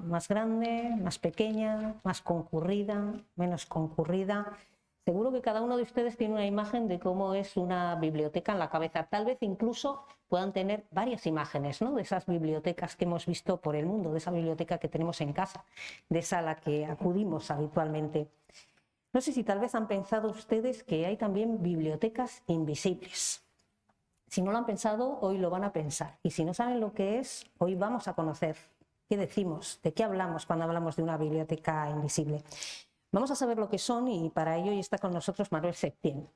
más grande, más pequeña, más concurrida, menos concurrida? Seguro que cada uno de ustedes tiene una imagen de cómo es una biblioteca en la cabeza. Tal vez incluso puedan tener varias imágenes, ¿no?, de esas bibliotecas que hemos visto por el mundo, de esa biblioteca que tenemos en casa, de esa a la que acudimos habitualmente. No sé si tal vez han pensado ustedes que hay también bibliotecas invisibles. Si no lo han pensado, hoy lo van a pensar. Y si no saben lo que es, hoy vamos a conocer qué decimos, de qué hablamos cuando hablamos de una biblioteca invisible. Vamos a saber lo que son y para ello hoy está con nosotros Manuel Septién.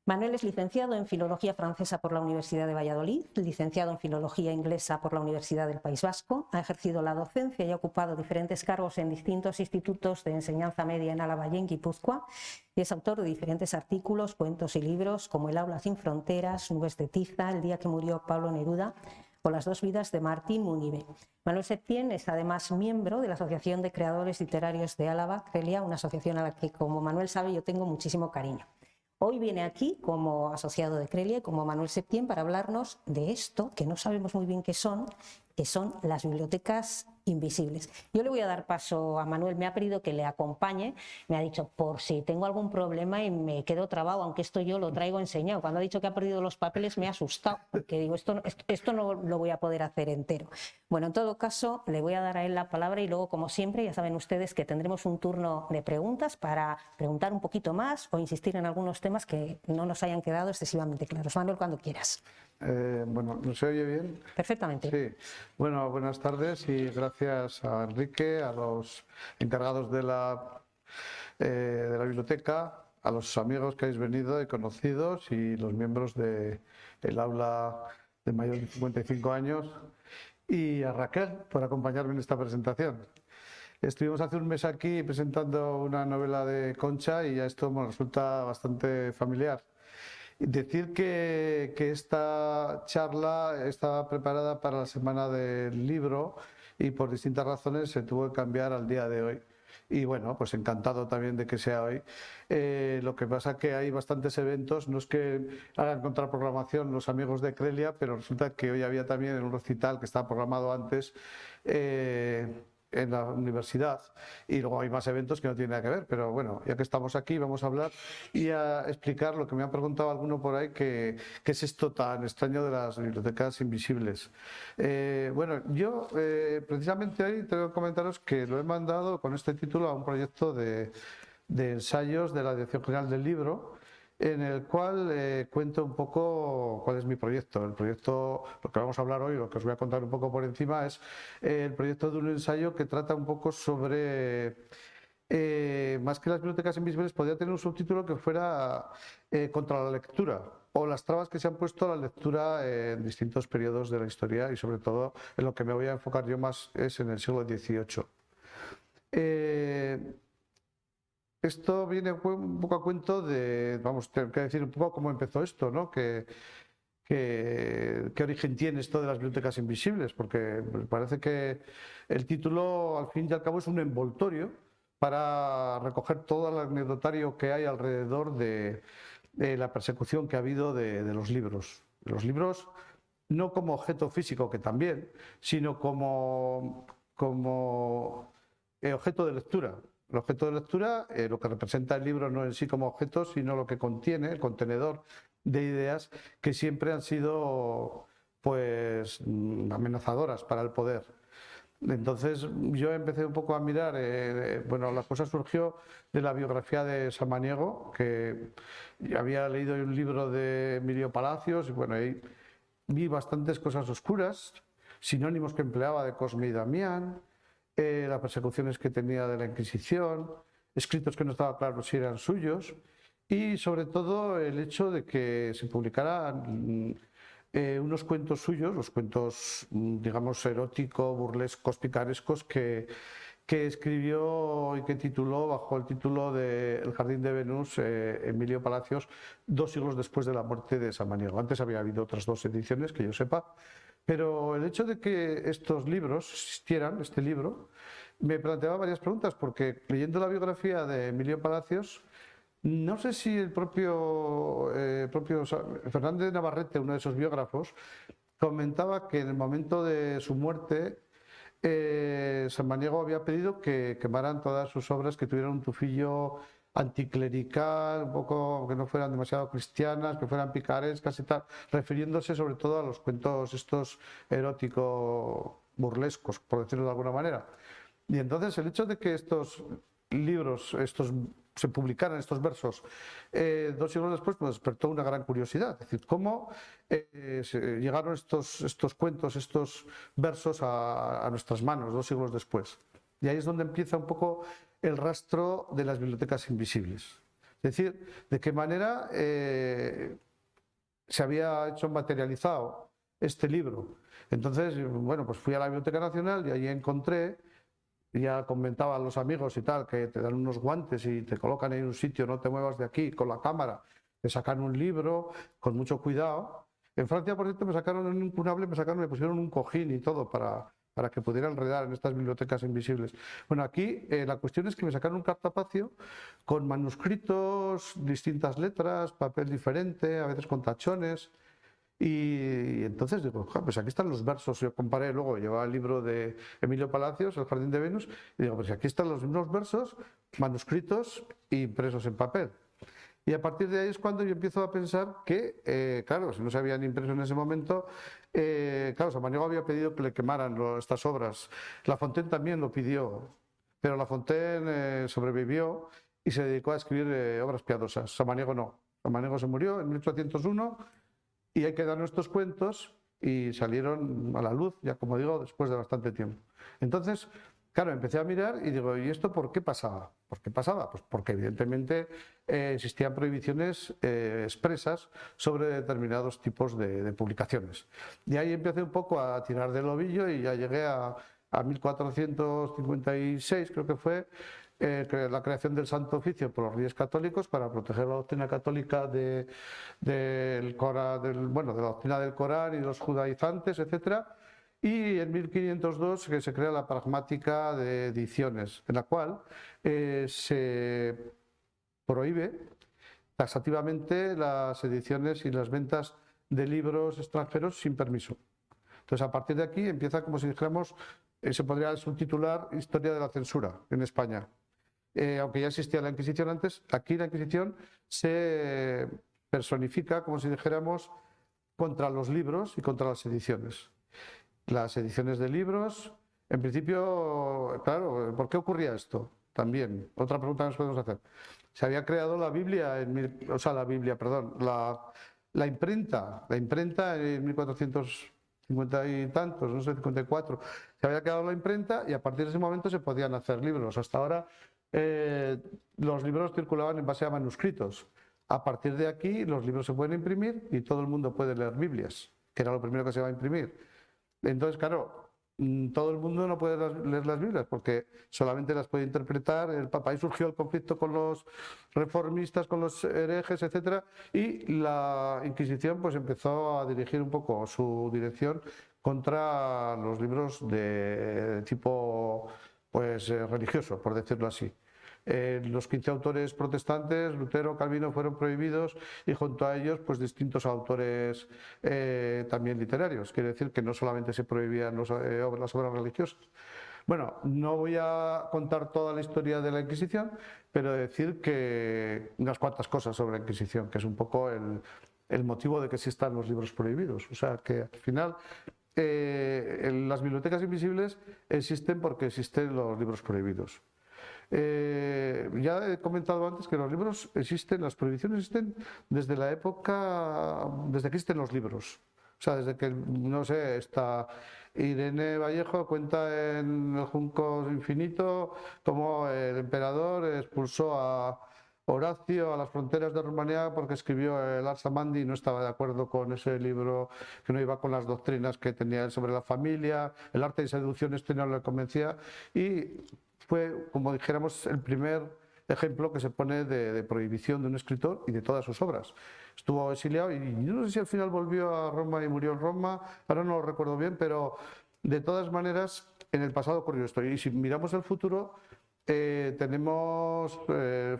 Manuel es licenciado en Filología Francesa por la Universidad de Valladolid, licenciado en Filología Inglesa por la Universidad del País Vasco, ha ejercido la docencia y ha ocupado diferentes cargos en distintos institutos de enseñanza media en Álava y en Guipúzcoa, y es autor de diferentes artículos, cuentos y libros como El aula sin fronteras, Nubes de tiza, El día que murió Pablo Neruda o Las dos vidas de Martín Munive. Manuel Septién es además miembro de la Asociación de Creadores Literarios de Álava, CRELIA, una asociación a la que, como Manuel sabe, yo tengo muchísimo cariño. Hoy viene aquí como asociado de CRELIA, como Manuel Septién, para hablarnos de esto que no sabemos muy bien qué son las bibliotecas invisibles. Yo le voy a dar paso a Manuel, me ha pedido que le acompañe, me ha dicho por si tengo algún problema y me quedo trabado, aunque esto yo lo traigo enseñado. Cuando ha dicho que ha perdido los papeles me ha asustado, porque digo, esto no lo voy a poder hacer entero. Bueno, en todo caso, le voy a dar a él la palabra y luego, como siempre, ya saben ustedes que tendremos un turno de preguntas para preguntar un poquito más o insistir en algunos temas que no nos hayan quedado excesivamente claros. Manuel, cuando quieras. Bueno, ¿no se oye bien? Perfectamente. Sí. Bueno, buenas tardes y gracias a Enrique, a los encargados de la biblioteca, a los amigos que habéis venido y conocidos y los miembros del aula de mayores de 55 años y a Raquel por acompañarme en esta presentación. Estuvimos hace un mes aquí presentando una novela de Concha y ya esto me resulta bastante familiar. Decir que esta charla estaba preparada para la semana del libro y por distintas razones se tuvo que cambiar al día de hoy. Y bueno, pues encantado también de que sea hoy. Lo que pasa es que hay bastantes eventos, no es que hagan contraprogramación los amigos de CRELIA, pero resulta que hoy había también un recital que estaba programado antes en la universidad y luego hay más eventos que no tienen nada que ver, pero bueno, ya que estamos aquí vamos a hablar y a explicar lo que me ha preguntado alguno por ahí, qué es esto tan extraño de las bibliotecas invisibles. Bueno, yo precisamente hoy tengo que comentaros que lo he mandado con este título a un proyecto de ensayos de la Dirección General del Libro, en el cual cuento un poco cuál es mi proyecto. El proyecto, lo que vamos a hablar hoy, lo que os voy a contar un poco por encima, es el proyecto de un ensayo que trata un poco sobre, más que las bibliotecas invisibles, podría tener un subtítulo que fuera contra la lectura o las trabas que se han puesto a la lectura en distintos periodos de la historia y sobre todo en lo que me voy a enfocar yo más es en el siglo XVIII. Esto viene un poco a cuento de, vamos, tengo que decir un poco cómo empezó esto, ¿no? ¿Qué origen tiene esto de las bibliotecas invisibles? Porque me parece que el título, al fin y al cabo, es un envoltorio para recoger todo el anecdotario que hay alrededor de la persecución que ha habido de los libros. Los libros no como objeto físico, que también, sino como objeto de lectura. El objeto de lectura, lo que representa el libro no en sí como objeto, sino lo que contiene, el contenedor de ideas que siempre han sido pues amenazadoras para el poder. Entonces yo empecé un poco a mirar, bueno, la cosa surgió de la biografía de Samaniego, que había leído un libro de Emilio Palacios y bueno, ahí vi bastantes cosas oscuras, sinónimos que empleaba de Cosme y Damián, las persecuciones que tenía de la Inquisición, escritos que no estaba claro si eran suyos y sobre todo el hecho de que se publicaran unos cuentos suyos, los cuentos digamos eróticos, burlescos, picarescos que escribió y que tituló bajo el título de El jardín de Venus, Emilio Palacios, 2 siglos después de la muerte de Samaniego. Antes había habido otras 2 ediciones que yo sepa. Pero el hecho de que estos libros existieran, este libro, me planteaba varias preguntas, porque leyendo la biografía de Emilio Palacios, no sé si el propio Fernández Navarrete, uno de esos biógrafos, comentaba que en el momento de su muerte Samaniego había pedido que quemaran todas sus obras que tuvieran un tufillo anticlerical, un poco que no fueran demasiado cristianas, que fueran picarescas y tal, refiriéndose sobre todo a los cuentos estos eróticos burlescos, por decirlo de alguna manera. Y entonces el hecho de que estos libros, se publicaran estos versos 2 siglos después, pues despertó una gran curiosidad. Es decir, cómo llegaron estos cuentos, estos versos a nuestras manos 2 siglos después. Y ahí es donde empieza un poco el rastro de las bibliotecas invisibles. Es decir, de qué manera se había hecho materializado este libro. Entonces, bueno, pues fui a la Biblioteca Nacional y allí encontré, ya comentaba a los amigos y tal, que te dan unos guantes y te colocan en un sitio, no te muevas de aquí, con la cámara, te sacan un libro con mucho cuidado. En Francia, por cierto, me sacaron un incunable, me pusieron un cojín y todo para que pudiera enredar en estas bibliotecas invisibles. Bueno, aquí la cuestión es que me sacaron un cartapacio con manuscritos, distintas letras, papel diferente, a veces con tachones. Y entonces digo, pues aquí están los versos. Yo comparé, luego llevaba el libro de Emilio Palacios, El Jardín de Venus, y digo, pues aquí están los mismos versos, manuscritos e impresos en papel. Y a partir de ahí es cuando yo empiezo a pensar que, claro, si no se habían impreso en ese momento, claro, Samaniego había pedido que le quemaran estas obras. La Fontaine también lo pidió, pero La Fontaine sobrevivió y se dedicó a escribir obras piadosas. Samaniego no. Samaniego se murió en 1801 y hay que dar nuestros cuentos y salieron a la luz, ya como digo, después de bastante tiempo. Entonces, claro, empecé a mirar y digo, ¿y esto por qué pasaba? ¿Por qué pasaba? Pues porque evidentemente existían prohibiciones expresas sobre determinados tipos de publicaciones. Y ahí empecé un poco a tirar del ovillo y ya llegué a 1456, creo que fue, la creación del Santo Oficio por los Reyes Católicos para proteger la doctrina católica de la doctrina del Corán y de los judaizantes, etcétera. Y en 1502 que se crea la pragmática de ediciones, en la cual se prohíbe taxativamente las ediciones y las ventas de libros extranjeros sin permiso. Entonces, a partir de aquí empieza, como si dijéramos, se podría subtitular Historia de la censura en España. Aunque ya existía la Inquisición antes, aquí la Inquisición se personifica, como si dijéramos, contra los libros y contra las ediciones. Las ediciones de libros, en principio, claro, ¿por qué ocurría esto? También, otra pregunta que nos podemos hacer. Se había creado la Biblia, la imprenta en 1450 y tantos, no sé, 54. Se había creado la imprenta y a partir de ese momento se podían hacer libros. Hasta ahora los libros circulaban en base a manuscritos. A partir de aquí los libros se pueden imprimir y todo el mundo puede leer Biblias, que era lo primero que se va a imprimir. Entonces, claro, todo el mundo no puede leer las Biblias porque solamente las puede interpretar el Papa. Ahí surgió el conflicto con los reformistas, con los herejes, etcétera, y la Inquisición pues empezó a dirigir un poco su dirección contra los libros de tipo pues religioso, por decirlo así. Los 15 autores protestantes, Lutero, Calvino, fueron prohibidos y junto a ellos pues distintos autores también literarios. Quiere decir que no solamente se prohibían las obras religiosas. Bueno, no voy a contar toda la historia de la Inquisición, pero decir que unas cuantas cosas sobre la Inquisición, que es un poco el motivo de que existan los libros prohibidos. O sea, que al final las bibliotecas invisibles existen porque existen los libros prohibidos. Ya he comentado antes que los libros existen, las prohibiciones existen desde la época, desde que existen los libros. O sea, desde que, no sé, Irene Vallejo cuenta en El Junco Infinito cómo el emperador expulsó a Horacio a las fronteras de Rumanía porque escribió el Ars Amandi y no estaba de acuerdo con ese libro, que no iba con las doctrinas que tenía él sobre la familia, el arte de seducción no le convencía, y fue, como dijéramos, el primer ejemplo que se pone de prohibición de un escritor y de todas sus obras. Estuvo exiliado y yo no sé si al final volvió a Roma y murió en Roma, ahora no lo recuerdo bien, pero de todas maneras en el pasado ocurrió esto. Y si miramos el futuro, tenemos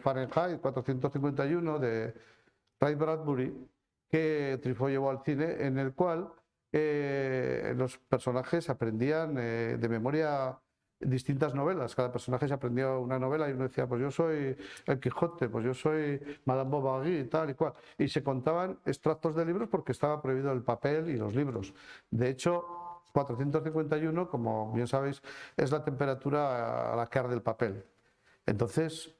Fahrenheit 451 de Ray Bradbury, que Truffaut llevó al cine, en el cual los personajes aprendían de memoria distintas novelas. Cada personaje se aprendía una novela y uno decía, pues yo soy el Quijote, pues yo soy Madame Bovary y tal y cual. Y se contaban extractos de libros porque estaba prohibido el papel y los libros. De hecho, 451, como bien sabéis, es la temperatura a la que arde el papel. Entonces,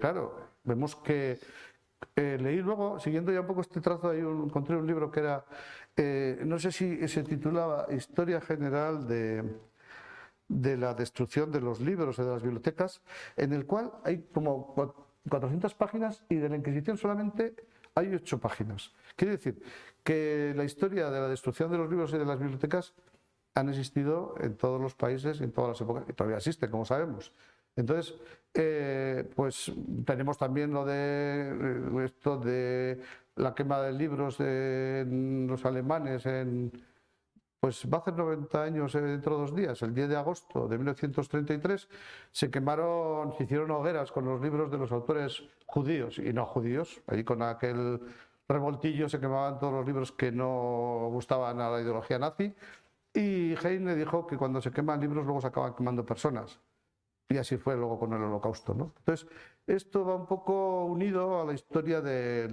claro, vemos que leí luego, siguiendo ya un poco este trazo, ahí encontré un libro que era, no sé si se titulaba Historia General de la destrucción de los libros y de las bibliotecas, en el cual hay como 400 páginas y de la Inquisición solamente hay 8 páginas. Quiere decir que la historia de la destrucción de los libros y de las bibliotecas han existido en todos los países y en todas las épocas, y todavía existen, como sabemos. Entonces, pues tenemos también lo de esto de la quema de libros de los alemanes pues va a hacer 90 años dentro de 2 días, el 10 de agosto de 1933, se hicieron hogueras con los libros de los autores judíos y no judíos, ahí con aquel revoltillo se quemaban todos los libros que no gustaban a la ideología nazi, y Heine dijo que cuando se queman libros luego se acaban quemando personas. Y así fue luego con el Holocausto, ¿no? Entonces, esto va un poco unido a la historia de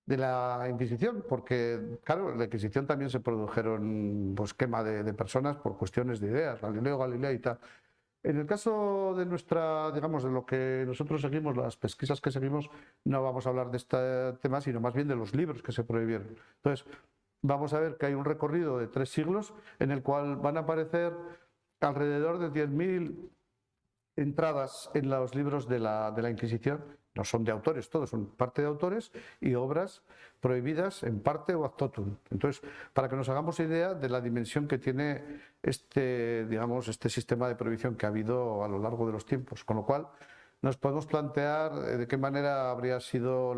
la Inquisición, porque, claro, en la Inquisición también se produjeron pues, quema de personas por cuestiones de ideas, Galileo Galilei y tal. En el caso de nuestra, digamos, de lo que nosotros seguimos, las pesquisas que seguimos, no vamos a hablar de este tema, sino más bien de los libros que se prohibieron. Entonces, vamos a ver que hay un recorrido de 3 siglos en el cual van a aparecer alrededor de 10.000 entradas en los libros de la Inquisición. No son de autores, todos son parte de autores y obras prohibidas en parte o ad totum. Entonces, para que nos hagamos idea de la dimensión que tiene digamos, este sistema de prohibición que ha habido a lo largo de los tiempos, con lo cual nos podemos plantear de qué manera habría sido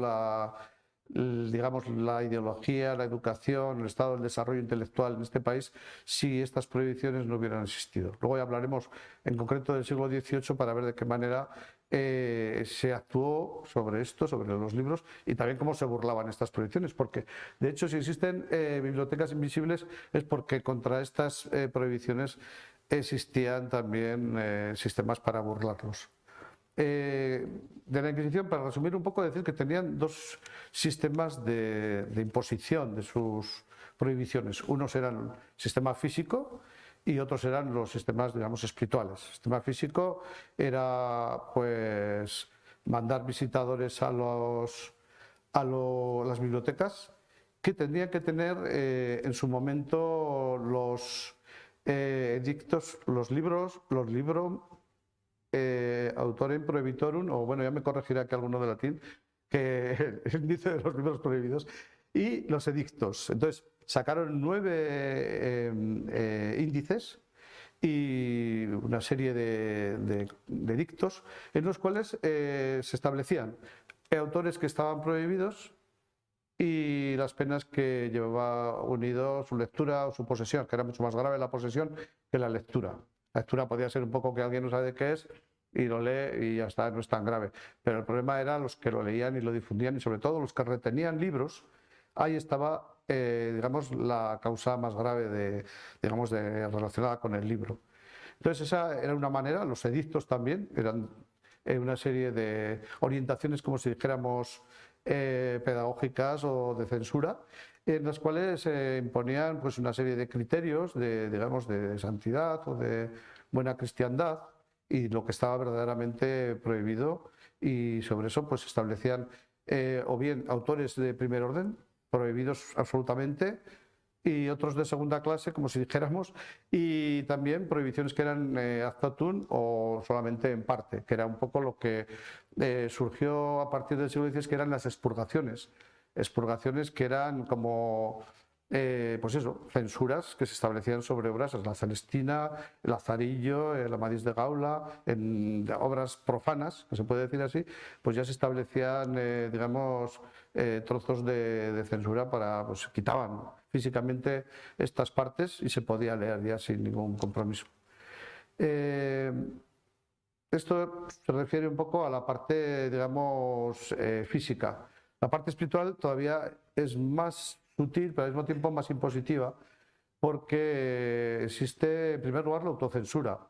digamos, la ideología, la educación, el estado del desarrollo intelectual en este país si estas prohibiciones no hubieran existido. Luego ya hablaremos en concreto del siglo XVIII para ver de qué manera se actuó sobre esto, sobre los libros y también cómo se burlaban estas prohibiciones, porque de hecho si existen bibliotecas invisibles es porque contra estas prohibiciones existían también sistemas para burlarlos. De la Inquisición, para resumir un poco, decir que tenían 2 sistemas de imposición de sus prohibiciones. Unos eran el sistema físico y otros eran los sistemas, digamos, espirituales. El sistema físico era, pues, mandar visitadores a las bibliotecas que tendrían que tener en su momento los edictos, los libros, autorem prohibitorum, o bueno, ya me corregirá que alguno de latín, que el índice de los libros prohibidos, y los edictos. Entonces, sacaron 9 índices y una serie de edictos en los cuales se establecían autores que estaban prohibidos y las penas que llevaba unido su lectura o su posesión, que era mucho más grave la posesión que la lectura. La lectura podía ser un poco que alguien no sabe de qué es y lo lee y ya está, no es tan grave. Pero el problema era los que lo leían y lo difundían y sobre todo los que retenían libros. Ahí estaba, digamos, la causa más grave relacionada con el libro. Entonces esa era una manera, los edictos también eran una serie de orientaciones, como si dijéramos, pedagógicas o de censura, en las cuales se imponían pues, una serie de criterios digamos, de santidad o de buena cristiandad y lo que estaba verdaderamente prohibido, y sobre eso pues establecían o bien autores de primer orden, prohibidos absolutamente, y otros de segunda clase, como si dijéramos, y también prohibiciones que eran ad totum o solamente en parte, que era un poco lo que surgió a partir del siglo XVI, que eran las expurgaciones. Expurgaciones que eran como, pues eso, censuras que se establecían sobre obras, la Celestina, el Lazarillo, el Amadís de Gaula, en obras profanas, que se puede decir así, pues ya se establecían, digamos, trozos de censura para, pues quitaban físicamente estas partes y se podía leer ya sin ningún compromiso. Esto se refiere un poco a la parte, digamos, física. La parte espiritual todavía es más sutil, pero al mismo tiempo más impositiva, porque existe, en primer lugar, la autocensura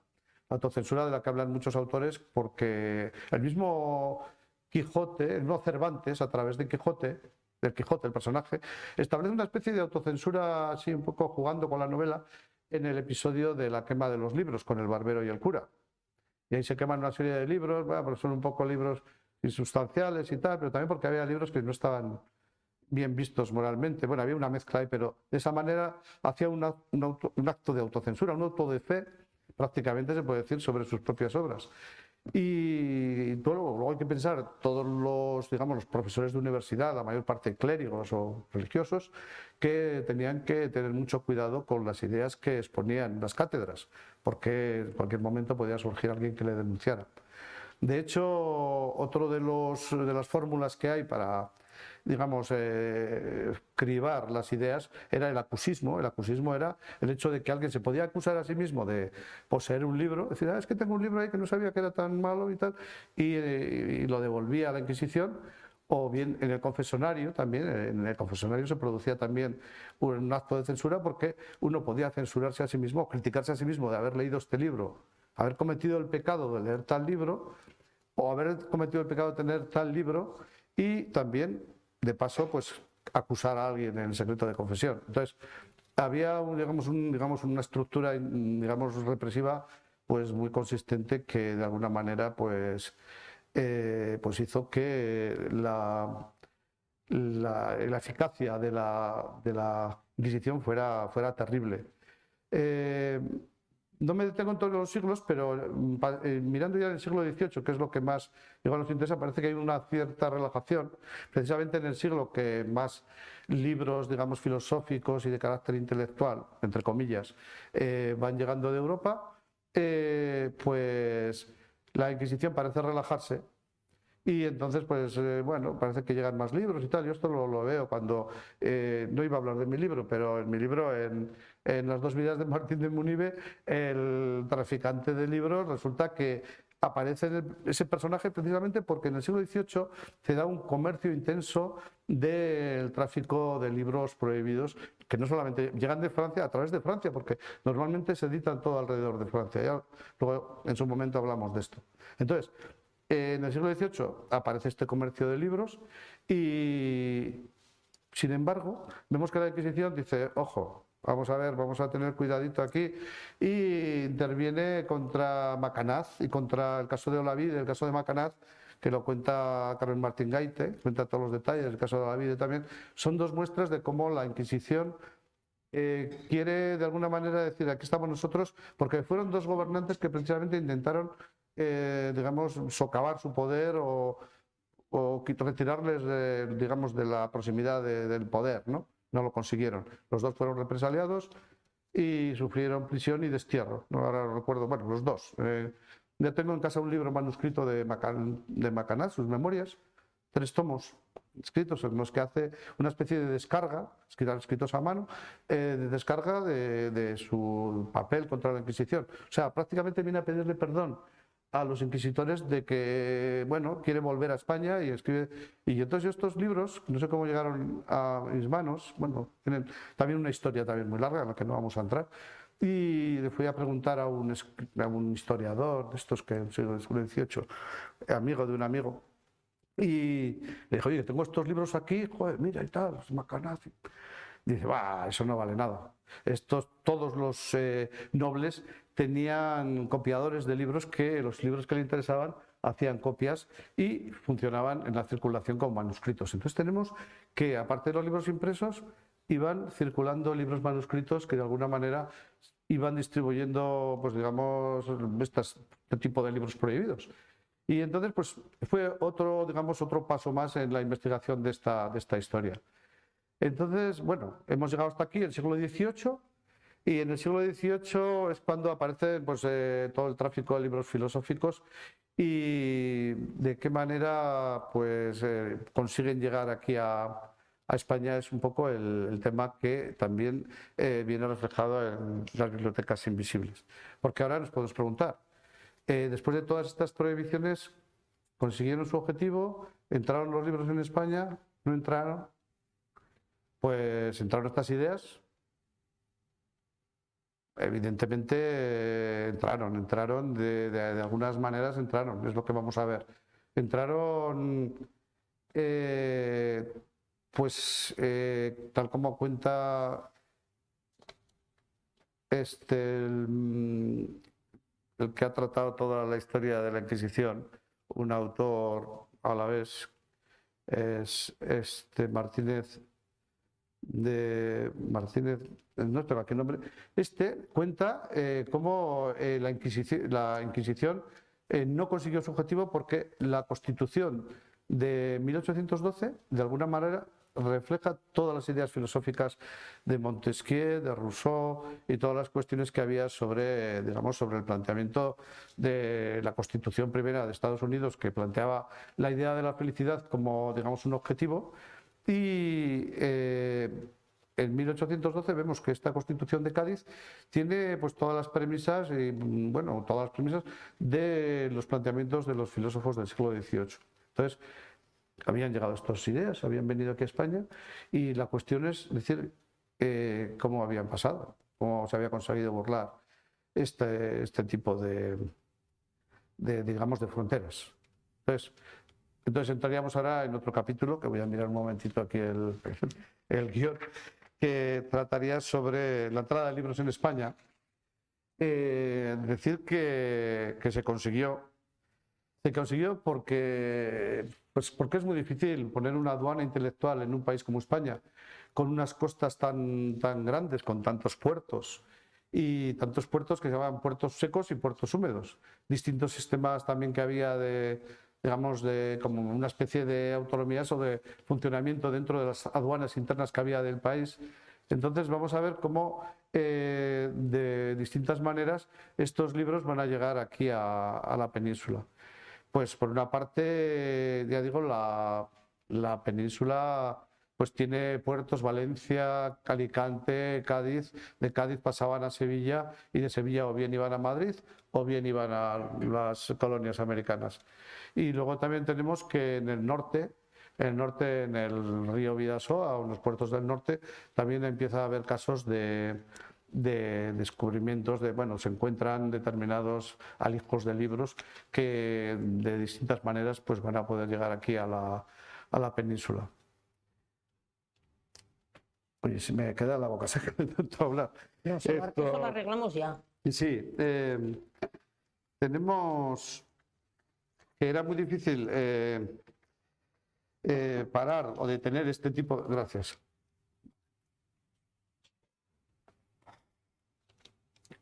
de la que hablan muchos autores, porque el mismo Quijote, el mismo Cervantes, a través de Quijote, del Quijote, el personaje, establece una especie de autocensura, así un poco jugando con la novela, en el episodio de la quema de los libros con el barbero y el cura. Y ahí se queman una serie de libros, bueno, pero son un poco libros insustanciales y tal, pero también porque había libros que no estaban bien vistos moralmente. Bueno, había una mezcla ahí, pero de esa manera hacía un acto de autocensura, un auto de fe, prácticamente se puede decir, sobre sus propias obras. Y luego hay que pensar, todos los, digamos, los profesores de universidad, la mayor parte clérigos o religiosos, que tenían que tener mucho cuidado con las ideas que exponían en las cátedras, porque en cualquier momento podía surgir alguien que le denunciara. De hecho, otro de las fórmulas que hay para, digamos, cribar las ideas era el acusismo. El acusismo era el hecho de que alguien se podía acusar a sí mismo de poseer un libro, decir, es que tengo un libro ahí que no sabía que era tan malo y tal, y lo devolvía a la Inquisición. O bien en el confesonario también, en el confesonario se producía también un acto de censura, porque uno podía censurarse a sí mismo, criticarse a sí mismo de haber leído este libro, haber cometido el pecado de leer tal libro, o haber cometido el pecado de tener tal libro, y también, de paso, pues acusar a alguien en el secreto de confesión. Entonces, había digamos, una estructura, digamos, represiva, pues muy consistente, que de alguna manera pues hizo que la eficacia de la Inquisición fuera terrible. No me detengo en todos los siglos, pero mirando ya en el siglo XVIII, que es lo que más igual nos interesa, parece que hay una cierta relajación. Precisamente en el siglo que más libros, digamos, filosóficos y de carácter intelectual, entre comillas, van llegando de Europa, pues la Inquisición parece relajarse. Y entonces, pues bueno, parece que llegan más libros y tal. Yo esto lo veo cuando, no iba a hablar de mi libro, pero en mi libro, en Las dos vidas de Martín de Munive, el traficante de libros, resulta que aparece ese personaje precisamente porque en el siglo XVIII se da un comercio intenso del tráfico de libros prohibidos, que no solamente llegan de Francia, a través de Francia, porque normalmente se editan todo alrededor de Francia. Ya luego, en su momento, hablamos de esto. Entonces, en el siglo XVIII aparece este comercio de libros y, sin embargo, vemos que la Inquisición dice, ojo, vamos a ver, vamos a tener cuidadito aquí, y interviene contra Macanaz y contra el caso de Olavide, el caso de Macanaz, que lo cuenta Carmen Martín Gaite, cuenta todos los detalles, el caso de Olavide también. Son dos muestras de cómo la Inquisición quiere de alguna manera decir, aquí estamos nosotros, porque fueron dos gobernantes que precisamente intentaron digamos, socavar su poder o retirarles, digamos, de la proximidad del poder, ¿no? No lo consiguieron. Los dos fueron represaliados y sufrieron prisión y destierro. ¿No? Ahora lo recuerdo, bueno, los dos. Ya tengo en casa un libro manuscrito de Macanaz, sus memorias, 3 tomos escritos, en los que hace una especie de descarga, escritos a mano, de descarga de su papel contra la Inquisición. O sea, prácticamente viene a pedirle perdón a los inquisitores de que, bueno, quiere volver a España y escribe. Y entonces estos libros, no sé cómo llegaron a mis manos, bueno, tienen también una historia también muy larga en la que no vamos a entrar. Y le fui a preguntar a un historiador de estos que en el siglo XVIII, amigo de un amigo, y le dijo, oye, tengo estos libros aquí, joder, mira y tal, los Macanaz. Dice, va, eso no vale nada. Todos los nobles tenían copiadores de libros, que los libros que le interesaban hacían copias y funcionaban en la circulación como manuscritos. Entonces tenemos que, aparte de los libros impresos, iban circulando libros manuscritos que de alguna manera iban distribuyendo, pues digamos, este tipo de libros prohibidos. Y entonces, pues fue otro, digamos, otro paso más en la investigación de esta historia. Entonces, bueno, hemos llegado hasta aquí, el siglo XVIII, y en el siglo XVIII es cuando aparece pues, todo el tráfico de libros filosóficos y de qué manera pues, consiguen llegar aquí a España. Es un poco el tema que también viene reflejado en las bibliotecas invisibles. Porque ahora nos podemos preguntar, después de todas estas prohibiciones, ¿consiguieron su objetivo? ¿Entraron los libros en España? ¿No entraron? pues entraron estas ideas. Evidentemente entraron de algunas maneras entraron, es lo que vamos a ver. Entraron, tal como cuenta el que ha tratado toda la historia de la Inquisición, un autor a la vez, es Martínez, no tengo aquí el nombre, cuenta cómo la Inquisición no consiguió su objetivo porque la Constitución de 1812, de alguna manera, refleja todas las ideas filosóficas de Montesquieu, de Rousseau y todas las cuestiones que había sobre, digamos, sobre el planteamiento de la Constitución primera de Estados Unidos, que planteaba la idea de la felicidad como, digamos, un objetivo. Y en 1812 vemos que esta Constitución de Cádiz tiene pues todas las premisas de los planteamientos de los filósofos del siglo XVIII. Entonces, habían llegado estas ideas, habían venido aquí a España y la cuestión es decir cómo habían pasado, cómo se había conseguido burlar este tipo digamos, de fronteras. Entonces entraríamos ahora en otro capítulo, que voy a mirar un momentito aquí el guión, que trataría sobre la entrada de libros en España. Decir que se consiguió porque es muy difícil poner una aduana intelectual en un país como España, con unas costas tan grandes, con tantos puertos, y tantos puertos que se llamaban puertos secos y puertos húmedos. Distintos sistemas también que había digamos, como una especie de autonomías o de funcionamiento dentro de las aduanas internas que había del país. Entonces vamos a ver cómo de distintas maneras estos libros van a llegar aquí a la península. Pues por una parte, ya digo, la península pues tiene puertos, Valencia, Alicante, Cádiz. De Cádiz pasaban a Sevilla y de Sevilla o bien iban a Madrid o bien iban a las colonias americanas. Y luego también tenemos que en el norte, en el río Bidasoa o en los puertos del norte, también empieza a haber casos de descubrimientos se encuentran determinados alijos de libros que de distintas maneras pues van a poder llegar aquí a la península. Oye, si me queda la boca seca de tanto hablar. No, eso lo arreglamos ya. Sí, tenemos que era muy difícil parar o detener este tipo. Gracias.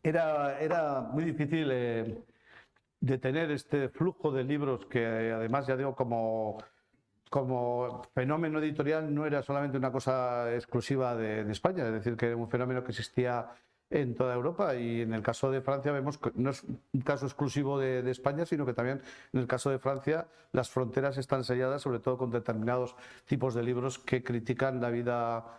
Era muy difícil detener este flujo de libros que además, ya digo, como fenómeno editorial no era solamente una cosa exclusiva de España, es decir, que era un fenómeno que existía en toda Europa, y en el caso de Francia vemos que no es un caso exclusivo de España, sino que también en el caso de Francia las fronteras están selladas sobre todo con determinados tipos de libros que critican la vida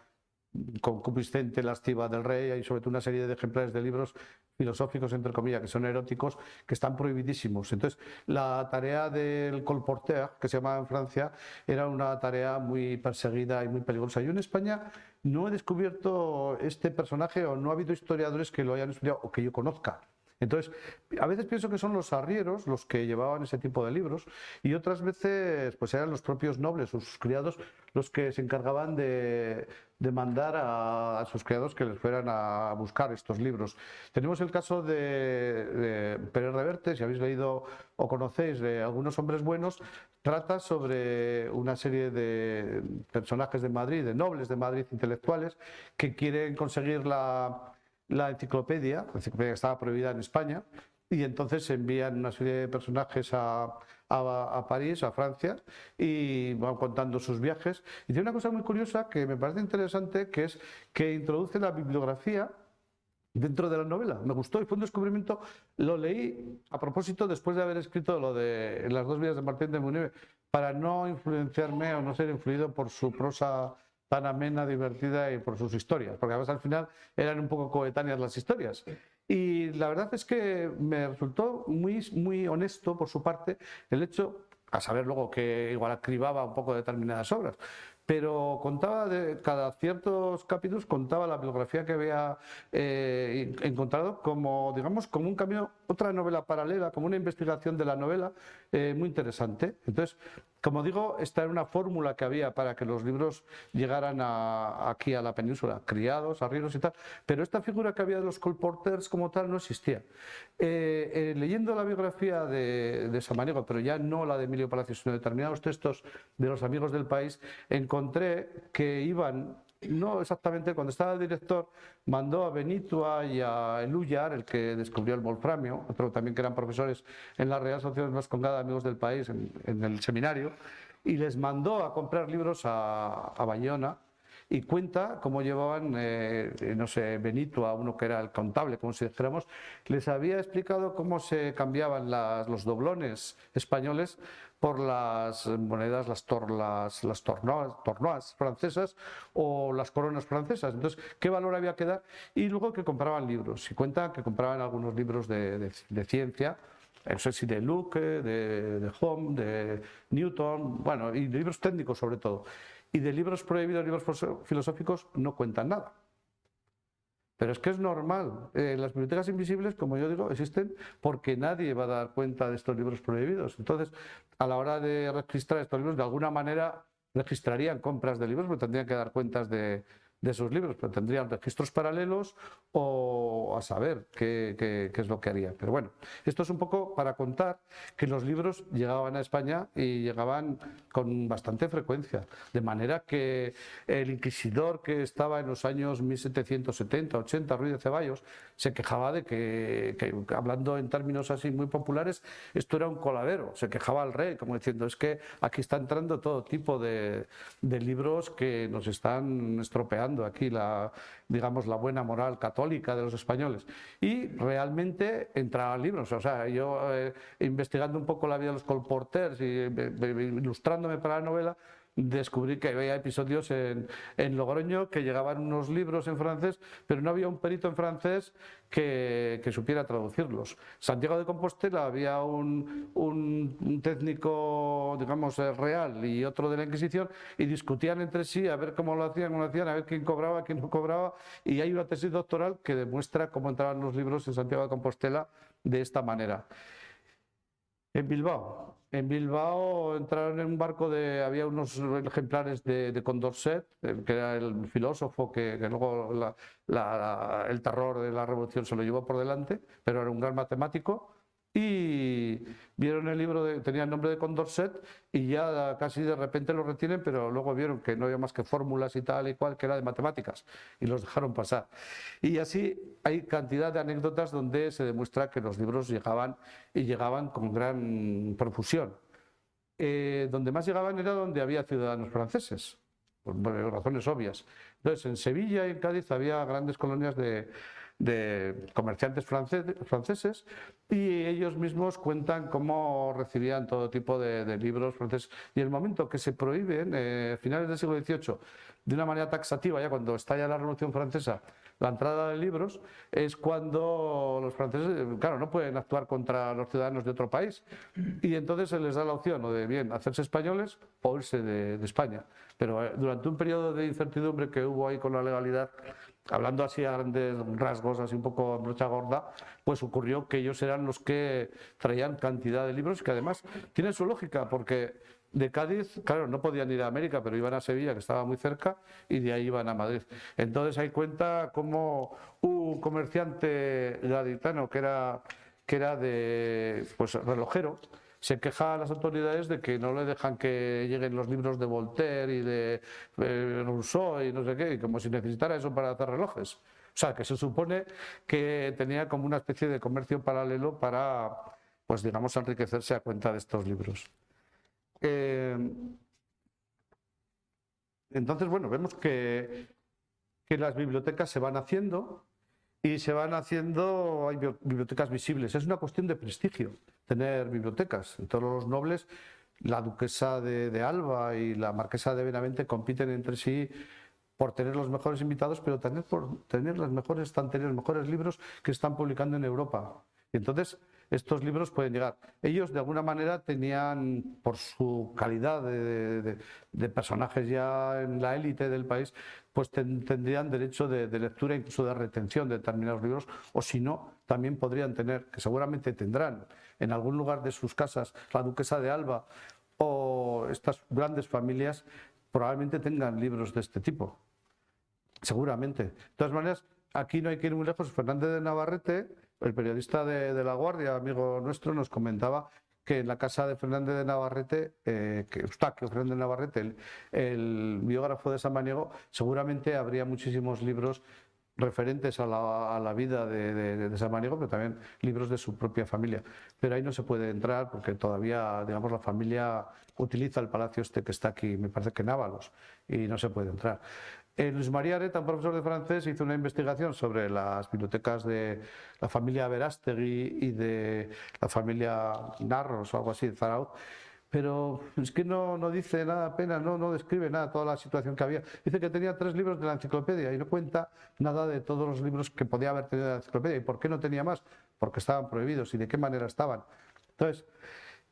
concupiscente, lasciva del rey. Hay sobre todo una serie de ejemplares de libros filosóficos, entre comillas, que son eróticos, que están prohibidísimos. Entonces, la tarea del colporteur, que se llama en Francia, era una tarea muy perseguida y muy peligrosa. Yo en España no he descubierto este personaje, o no ha habido historiadores que lo hayan estudiado o que yo conozca. Entonces, a veces pienso que son los arrieros los que llevaban ese tipo de libros, y otras veces pues eran los propios nobles o sus criados los que se encargaban de mandar a sus criados que les fueran a buscar estos libros. Tenemos el caso de Pérez Reverte, si habéis leído o conocéis de Algunos hombres buenos, trata sobre una serie de personajes de Madrid, de nobles de Madrid intelectuales, que quieren conseguir la enciclopedia que estaba prohibida en España, y entonces envían una serie de personajes a París, a Francia, y van contando sus viajes. Y tiene una cosa muy curiosa que me parece interesante, que es que introduce la bibliografía dentro de la novela. Me gustó y fue un descubrimiento. Lo leí a propósito después de haber escrito lo de Las dos vidas de Martín de Munive, para no influenciarme o no ser influido por su prosa tan amena, divertida, y por sus historias, porque además al final eran un poco coetáneas las historias. Y la verdad es que me resultó muy honesto por su parte el hecho, a saber luego que igual cribaba un poco determinadas obras, pero contaba cada ciertos capítulos, contaba la biografía que había encontrado como, digamos, como un camino, otra novela paralela, como una investigación de la novela muy interesante. Entonces, como digo, esta era una fórmula que había para que los libros llegaran aquí a la península, criados, arrieros y tal, pero esta figura que había de los colporteurs como tal no existía. Leyendo la biografía de Samaniego, pero ya no la de Emilio Palacios, sino determinados textos de los amigos del país, encontré que iban, no exactamente, cuando estaba de director, mandó a Benitua y a Elúyar, el que descubrió el wolframio, otro también que eran profesores en la Real Sociedad Vascongada, amigos del país, en el seminario, y les mandó a comprar libros a Bayona. Y cuenta cómo llevaban, no sé, Benitua, uno que era el contable, como si dijéramos, les había explicado cómo se cambiaban los doblones españoles por las monedas, las tornoas francesas o las coronas francesas. Entonces, ¿qué valor había que dar? Y luego que compraban libros. Y cuenta que compraban algunos libros de ciencia, no sé si de Luke, de Home, de Newton, bueno, y de libros técnicos sobre todo. Y de libros prohibidos, libros filosóficos, no cuentan nada. Pero es que es normal. Las bibliotecas invisibles, como yo digo, existen porque nadie va a dar cuenta de estos libros prohibidos. Entonces, a la hora de registrar estos libros, de alguna manera registrarían compras de libros, pero tendrían que dar cuentas de esos libros, pero tendrían registros paralelos o a saber qué es lo que harían. Pero bueno, esto es un poco para contar que los libros llegaban a España y llegaban con bastante frecuencia, de manera que el inquisidor que estaba en los años 1770-80, Ruiz de Ceballos, se quejaba de que, hablando en términos así muy populares, esto era un coladero, se quejaba al rey, como diciendo, es que aquí está entrando todo tipo de libros que nos están estropeando aquí digamos, la buena moral católica de los españoles. Y realmente entraban libros. O sea, yo investigando un poco la vida de los colporteurs y ilustrándome para la novela, descubrí que había episodios en Logroño que llegaban unos libros en francés, pero no había un perito en francés que supiera traducirlos. Santiago de Compostela había un técnico, digamos, real y otro de la Inquisición, y discutían entre sí a ver cómo lo hacían, a ver quién cobraba, quién no cobraba, y hay una tesis doctoral que demuestra cómo entraban los libros en Santiago de Compostela de esta manera. En Bilbao entraron en un barco había unos ejemplares de Condorcet, que era el filósofo que luego el terror de la revolución se lo llevó por delante, pero era un gran matemático. Y vieron el libro, tenía el nombre de Condorcet, y ya casi de repente lo retienen, pero luego vieron que no había más que fórmulas y tal y cual, que era de matemáticas, y los dejaron pasar. Y así hay cantidad de anécdotas donde se demuestra que los libros llegaban, y llegaban con gran profusión. Donde más llegaban era donde había ciudadanos franceses, por razones obvias. Entonces, en Sevilla y en Cádiz había grandes colonias de comerciantes franceses, y ellos mismos cuentan cómo recibían todo tipo de libros franceses. Y el momento que se prohíben, a finales del siglo XVIII, de una manera taxativa, ya cuando estalla la Revolución Francesa, la entrada de libros, es cuando los franceses, claro, no pueden actuar contra los ciudadanos de otro país, y entonces se les da la opción o de bien hacerse españoles o irse de España. Pero durante un periodo de incertidumbre que hubo ahí con la legalidad, hablando así a grandes rasgos, así un poco en brocha gorda, pues ocurrió que ellos eran los que traían cantidad de libros, que además tienen su lógica, porque de Cádiz, claro, no podían ir a América, pero iban a Sevilla, que estaba muy cerca, y de ahí iban a Madrid. Entonces hay cuenta como un comerciante gaditano que era de, pues, relojero, se queja a las autoridades de que no le dejan que lleguen los libros de Voltaire y de Rousseau y no sé qué, como si necesitara eso para hacer relojes. O sea, que se supone que tenía como una especie de comercio paralelo para, pues digamos, enriquecerse a cuenta de estos libros. Entonces, bueno, vemos que las bibliotecas se van haciendo, y se van haciendo, hay bibliotecas visibles. Es una cuestión de prestigio tener bibliotecas. Todos los nobles, la duquesa de Alba y la marquesa de Benavente, compiten entre sí por tener los mejores invitados, pero también por tener las mejores estanterías, los mejores libros que están publicando en Europa. Y entonces estos libros pueden llegar. Ellos de alguna manera tenían, por su calidad de personajes ya en la élite del país, pues tendrían derecho de lectura, incluso de retención de determinados libros, o si no, también podrían tener, que seguramente tendrán en algún lugar de sus casas, la duquesa de Alba o estas grandes familias, probablemente tengan libros de este tipo. Seguramente. De todas maneras, aquí no hay que ir muy lejos. Fernández de Navarrete, el periodista de La Guardia, amigo nuestro, nos comentaba que en la casa de Fernández de Navarrete, Eustaquio Fernández de Navarrete, el biógrafo de Samaniego, seguramente habría muchísimos libros referentes a la vida de Samaniego, pero también libros de su propia familia. Pero ahí no se puede entrar porque todavía, digamos, la familia utiliza el palacio este que está aquí, me parece que en Ábalos, y no se puede entrar. Luis María Areta, un profesor de francés, hizo una investigación sobre las bibliotecas de la familia Verástegui y de la familia Narros o algo así, de Zarauz, pero es que no dice nada apenas, no describe nada, toda la situación que había. Dice que tenía 3 libros de la enciclopedia y no cuenta nada de todos los libros que podía haber tenido de la enciclopedia. ¿Y por qué no tenía más? Porque estaban prohibidos y de qué manera estaban. Entonces,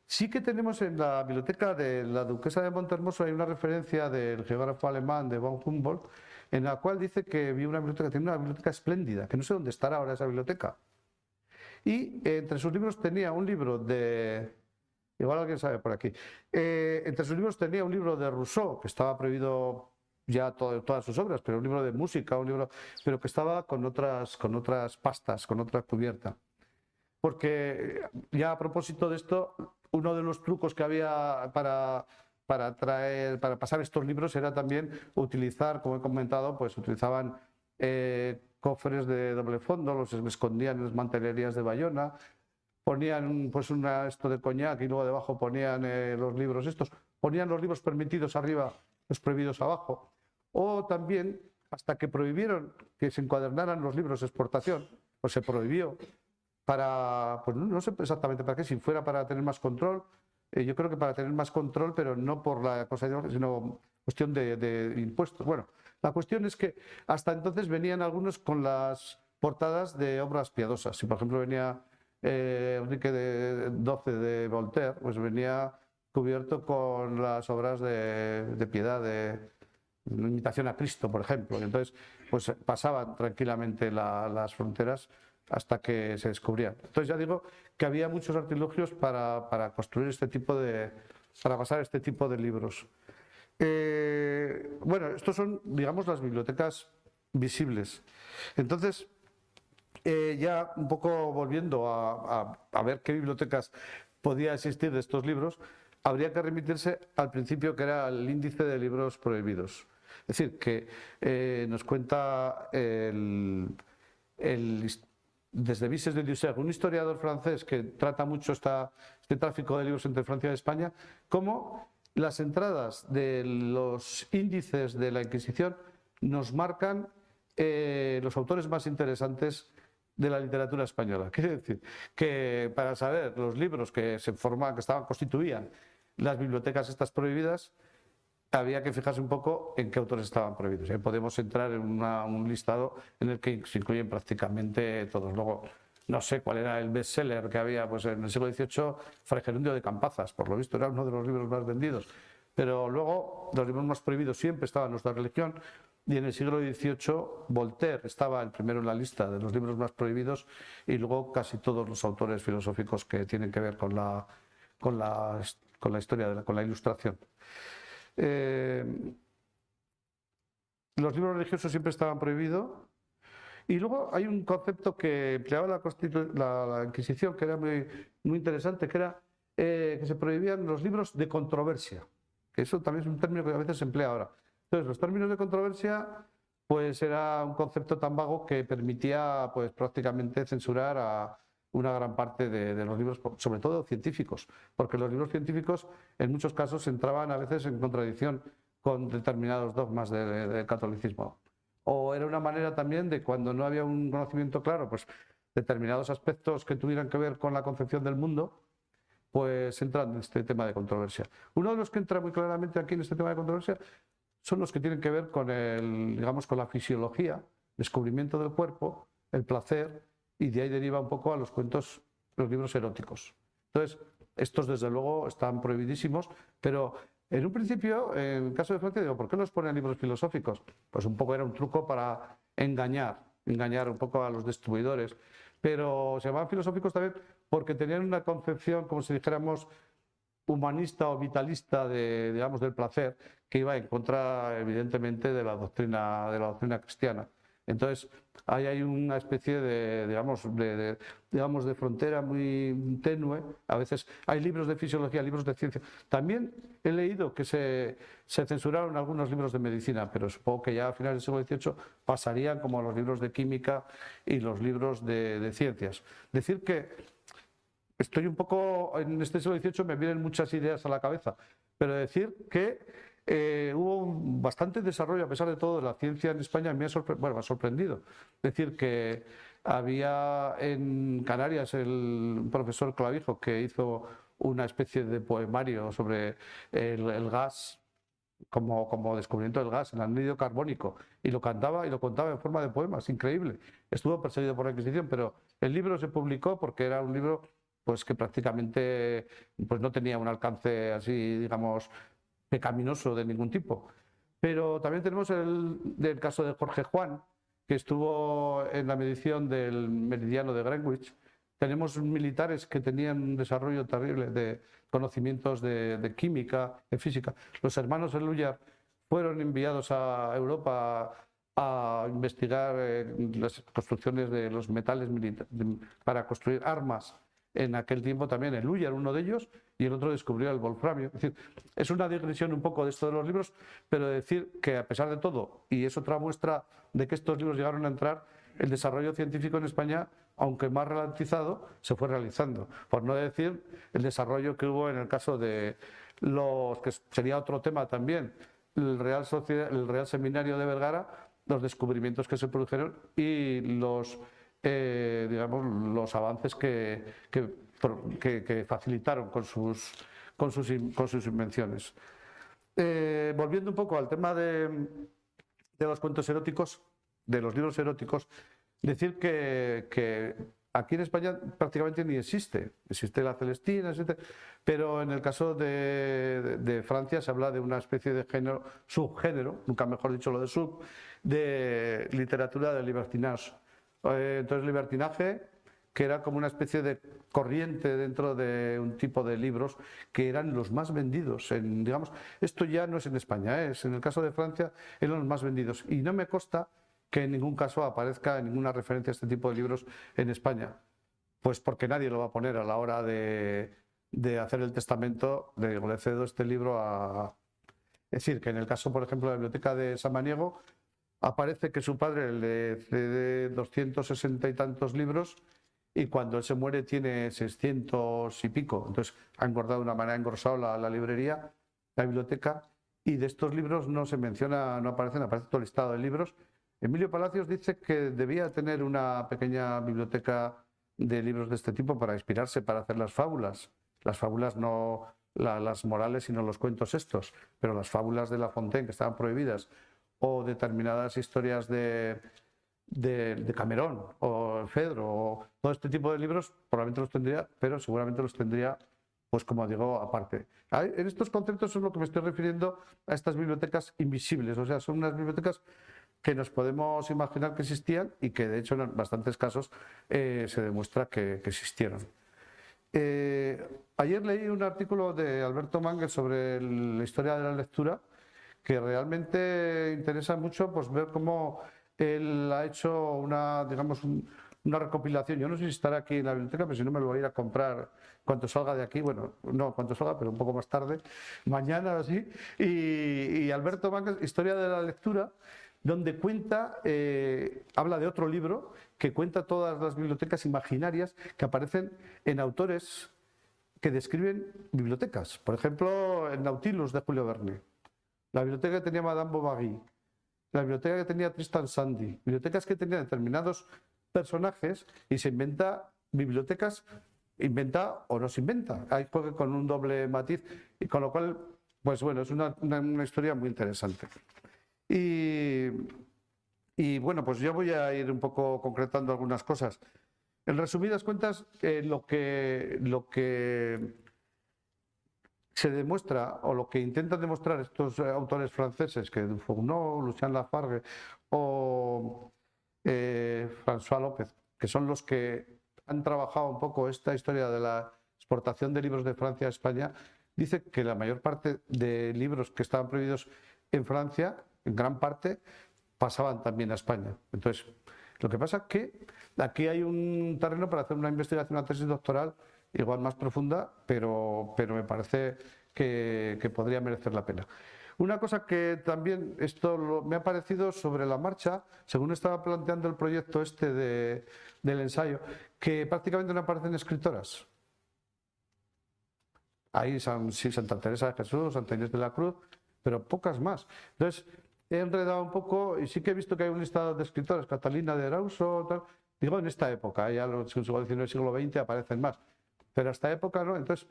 sí que tenemos en la biblioteca de la duquesa de Montehermoso, hay una referencia del geógrafo alemán de von Humboldt, en la cual dice que vio una biblioteca, tiene una biblioteca espléndida, que no sé dónde estará ahora esa biblioteca. Y entre sus libros tenía un libro de... Igual alguien sabe por aquí. Entre sus libros tenía un libro de Rousseau, que estaba prohibido ya todas sus obras, pero un libro de música, un libro, pero que estaba con otras pastas, con otra cubierta. Porque ya a propósito de esto, uno de los trucos que había para pasar estos libros era también utilizar, como he comentado, pues utilizaban cofres de doble fondo, los escondían en las mantelerías de Bayona, ponían pues esto de coñac y luego debajo ponían los libros estos, ponían los libros permitidos arriba, los prohibidos abajo, o también hasta que prohibieron que se encuadernaran los libros de exportación, pues se prohibió para, pues no sé exactamente para qué, si fuera para tener más control, yo creo que para tener más control, pero no por la cosa, sino cuestión de impuestos. Bueno, la cuestión es que hasta entonces venían algunos con las portadas de obras piadosas. Si por ejemplo venía Enrique XII de Voltaire, pues venía cubierto con las obras de piedad, de imitación a Cristo, por ejemplo. Y entonces, pues pasaban tranquilamente las fronteras hasta que se descubrían. Entonces ya digo que había muchos artilugios para construir para pasar este tipo de libros. Bueno, estos son, digamos, las bibliotecas visibles. Entonces, ya un poco volviendo a ver qué bibliotecas podía existir de estos libros, habría que remitirse al principio, que era el índice de libros prohibidos. Es decir, que nos cuenta desde Vices de Dusser, un historiador francés que trata mucho este tráfico de libros entre Francia y España, cómo las entradas de los índices de la Inquisición nos marcan los autores más interesantes de la literatura española. Quiere decir que para saber los libros que constituían las bibliotecas estas prohibidas, había que fijarse un poco en qué autores estaban prohibidos. Podemos entrar en un listado en el que se incluyen prácticamente todos. Luego, no sé cuál era el bestseller que había pues, en el siglo XVIII, Fray Gerundio de Campazas, por lo visto era uno de los libros más vendidos. Pero luego, los libros más prohibidos siempre estaban los de religión, y en el siglo XVIII Voltaire estaba el primero en la lista de los libros más prohibidos, y luego casi todos los autores filosóficos que tienen que ver con la historia, con la ilustración. Los libros religiosos siempre estaban prohibidos, y luego hay un concepto que empleaba la Inquisición que era muy interesante, que era que se prohibían los libros de controversia, que eso también es un término que a veces se emplea ahora. Entonces, los términos de controversia pues era un concepto tan vago que permitía pues prácticamente censurar a una gran parte de los libros, sobre todo científicos, porque los libros científicos en muchos casos entraban a veces en contradicción con determinados dogmas del catolicismo. O era una manera también de, cuando no había un conocimiento claro, pues determinados aspectos que tuvieran que ver con la concepción del mundo, pues entran en este tema de controversia. Uno de los que entra muy claramente aquí en este tema de controversia son los que tienen que ver con con la fisiología, descubrimiento del cuerpo, el placer, y de ahí deriva un poco a los cuentos los libros eróticos. Entonces, estos desde luego están prohibidísimos, pero en un principio, en el caso de Francia, digo, ¿por qué los ponen libros filosóficos? Pues un poco era un truco para engañar un poco a los distribuidores, pero se llamaban filosóficos también porque tenían una concepción, como si dijéramos, humanista o vitalista digamos, del placer, que iba en contra, evidentemente, de la doctrina cristiana. Entonces, ahí hay una especie de frontera muy tenue. A veces hay libros de fisiología, libros de ciencia. También he leído que se censuraron algunos libros de medicina, pero supongo que ya a finales del siglo XVIII pasarían como los libros de química y los libros de ciencias. Decir que estoy un poco, en este siglo XVIII me vienen muchas ideas a la cabeza, pero decir que hubo bastante desarrollo, a pesar de todo, de la ciencia en España. Me ha sorprendido. Es decir, que había en Canarias el profesor Clavijo, que hizo una especie de poemario sobre el gas, como descubrimiento del gas, el anhídrido carbónico, y lo cantaba y lo contaba en forma de poemas. Increíble. Estuvo perseguido por la Inquisición, pero el libro se publicó porque era un libro pues que prácticamente pues no tenía un alcance así, digamos, pecaminoso de ningún tipo. Pero también tenemos el caso de Jorge Juan, que estuvo en la medición del meridiano de Greenwich. Tenemos militares que tenían un desarrollo terrible de conocimientos de química, de física. Los hermanos Eluyar fueron enviados a Europa a investigar las construcciones de los metales para construir armas. En aquel tiempo también Eluyar, uno de ellos, y el otro descubrió el wolframio. Es decir, es una digresión un poco de esto de los libros, pero decir que a pesar de todo, y es otra muestra de que estos libros llegaron a entrar, el desarrollo científico en España, aunque más ralentizado, se fue realizando. Por no decir el desarrollo que hubo en el caso de los, que sería otro tema también, el Real Seminario de Vergara, los descubrimientos que se produjeron y los avances que facilitaron con sus invenciones. Volviendo un poco al tema de los cuentos eróticos, de los libros eróticos, decir que aquí en España prácticamente ni existe la Celestina, etc. Pero en el caso de Francia se habla de una especie de género, subgénero, nunca mejor dicho lo de sub, de literatura de libertinage. Entonces, libertinaje, que era como una especie de corriente dentro de un tipo de libros que eran los más vendidos. Digamos, esto ya no es en España, es en el caso de Francia, eran los más vendidos. Y no me consta que en ningún caso aparezca ninguna referencia a este tipo de libros en España. Pues porque nadie lo va a poner a la hora de hacer el testamento, de le cedo este libro a... Es decir, que en el caso, por ejemplo, de la biblioteca de Samaniego, aparece que su padre le cede 260 y tantos libros y cuando él se muere tiene 600 y pico. Entonces han guardado de una manera, engrosado la librería, la biblioteca, y de estos libros no se menciona, no aparece todo el listado de libros. Emilio Palacios dice que debía tener una pequeña biblioteca de libros de este tipo para inspirarse para hacer las fábulas. Las fábulas no las morales, sino los cuentos estos, pero las fábulas de La Fontaine, que estaban prohibidas, o determinadas historias de Camerón o Fedro, o todo este tipo de libros, probablemente los tendría, pero seguramente los tendría, pues como digo, aparte. En estos conceptos es lo que me estoy refiriendo a estas bibliotecas invisibles, o sea, son unas bibliotecas que nos podemos imaginar que existían y que de hecho en bastantes casos se demuestra que existieron. Ayer leí un artículo de Alberto Mangel sobre la historia de la lectura, que realmente interesa mucho, pues ver cómo él ha hecho una recopilación. Yo no sé si estará aquí en la biblioteca, pero si no me lo voy a ir a comprar cuando salga de aquí. Bueno, no cuando salga, pero un poco más tarde, mañana o así. Y Alberto Mangel, Historia de la lectura, donde habla de otro libro que cuenta todas las bibliotecas imaginarias que aparecen en autores que describen bibliotecas. Por ejemplo, el Nautilus de Julio Verne. La biblioteca que tenía Madame Bovary, la biblioteca que tenía Tristan Sandy, bibliotecas que tenían determinados personajes, y se inventa bibliotecas, inventa o no se inventa. Hay con un doble matiz, y con lo cual, pues bueno, es una historia muy interesante. Y bueno, pues yo voy a ir un poco concretando algunas cosas. En resumidas cuentas, lo que se demuestra, o lo que intentan demostrar estos autores franceses, que Dufourneau, Lucien Lafargue o François López, que son los que han trabajado un poco esta historia de la exportación de libros de Francia a España, dice que la mayor parte de libros que estaban prohibidos en Francia, en gran parte, pasaban también a España. Entonces, lo que pasa es que aquí hay un terreno para hacer una investigación, una tesis doctoral igual más profunda, pero me parece que podría merecer la pena. Una cosa que también me ha parecido sobre la marcha, según estaba planteando el proyecto del ensayo, que prácticamente no aparecen escritoras. Ahí sí, Santa Teresa de Jesús, Santa Inés de la Cruz, pero pocas más. Entonces, he enredado un poco y sí que he visto que hay un listado de escritores, Catalina de Erauso, tal. Digo, en esta época, ya en el siglo XIX, siglo XX aparecen más, pero hasta época no. Entonces,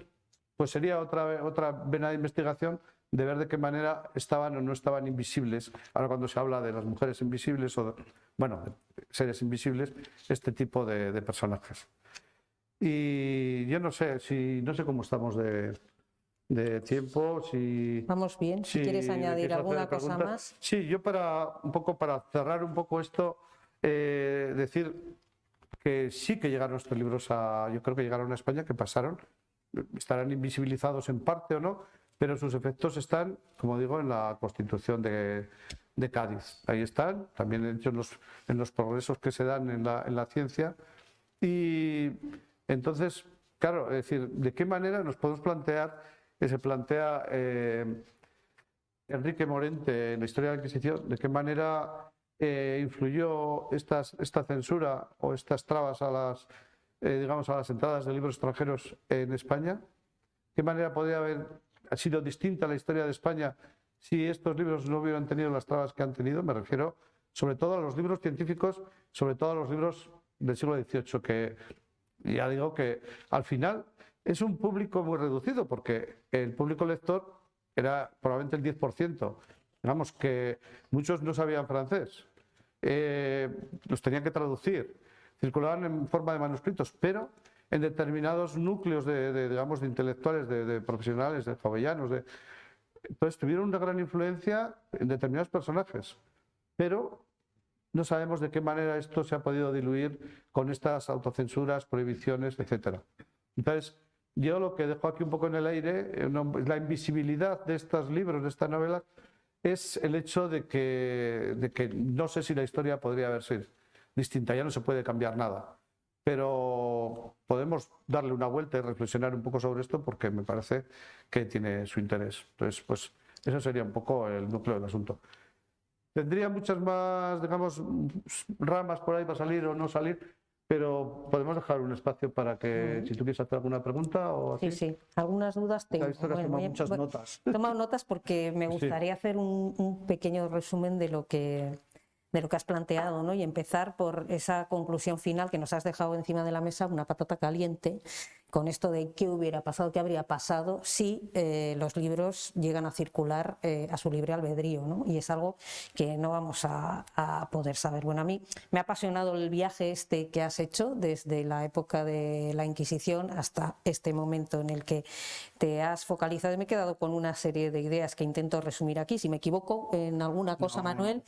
pues sería otra vena de investigación de ver de qué manera estaban o no estaban invisibles. Ahora cuando se habla de las mujeres invisibles o, bueno, seres invisibles, este tipo de personajes. Y yo no sé cómo estamos de tiempo. Vamos bien, si quieres añadir alguna cosa más. Sí, yo para cerrar un poco esto, decir que sí que llegaron estos libros yo creo que llegaron a España, que pasaron, estarán invisibilizados en parte o no, pero sus efectos están, como digo, en la Constitución de Cádiz. Ahí están, también hechos en los progresos que se dan en la ciencia. Y entonces, claro, es decir, ¿de qué manera nos podemos plantear que se plantea Enrique Morente en la historia de la Inquisición? ¿De qué manera influyó esta censura o estas trabas a las entradas de libros extranjeros en España? ¿De qué manera podría haber sido distinta la historia de España si estos libros no hubieran tenido las trabas que han tenido? Me refiero sobre todo a los libros científicos, sobre todo a los libros del siglo XVIII, que ya digo que al final es un público muy reducido, porque el público lector era probablemente el 10%. Digamos que muchos no sabían francés, los tenían que traducir, circulaban en forma de manuscritos, pero en determinados núcleos digamos, de intelectuales, de profesionales, de jovellanos, entonces tuvieron una gran influencia en determinados personajes, pero no sabemos de qué manera esto se ha podido diluir con estas autocensuras, prohibiciones, etc. Entonces, yo lo que dejo aquí un poco en el aire, la invisibilidad de estos libros, de esta novela, es el hecho de que no sé si la historia podría haber sido distinta, ya no se puede cambiar nada, pero podemos darle una vuelta y reflexionar un poco sobre esto porque me parece que tiene su interés. Entonces, pues eso sería un poco el núcleo del asunto. Tendría muchas más, digamos, ramas por ahí para salir o no salir, pero podemos dejar un espacio para que, si tú quieres hacer alguna pregunta o así. Sí, algunas dudas tengo. Muchas notas. He tomado notas porque me gustaría hacer un pequeño resumen de lo que has planteado, ¿no? Y empezar por esa conclusión final que nos has dejado encima de la mesa, una patata caliente, con esto de qué hubiera pasado, qué habría pasado si los libros llegan a circular a su libre albedrío, ¿no? Y es algo que no vamos a poder saber. Bueno, a mí me ha apasionado el viaje que has hecho desde la época de la Inquisición hasta este momento en el que te has focalizado, y me he quedado con una serie de ideas que intento resumir aquí. Si me equivoco en alguna cosa, Manuel,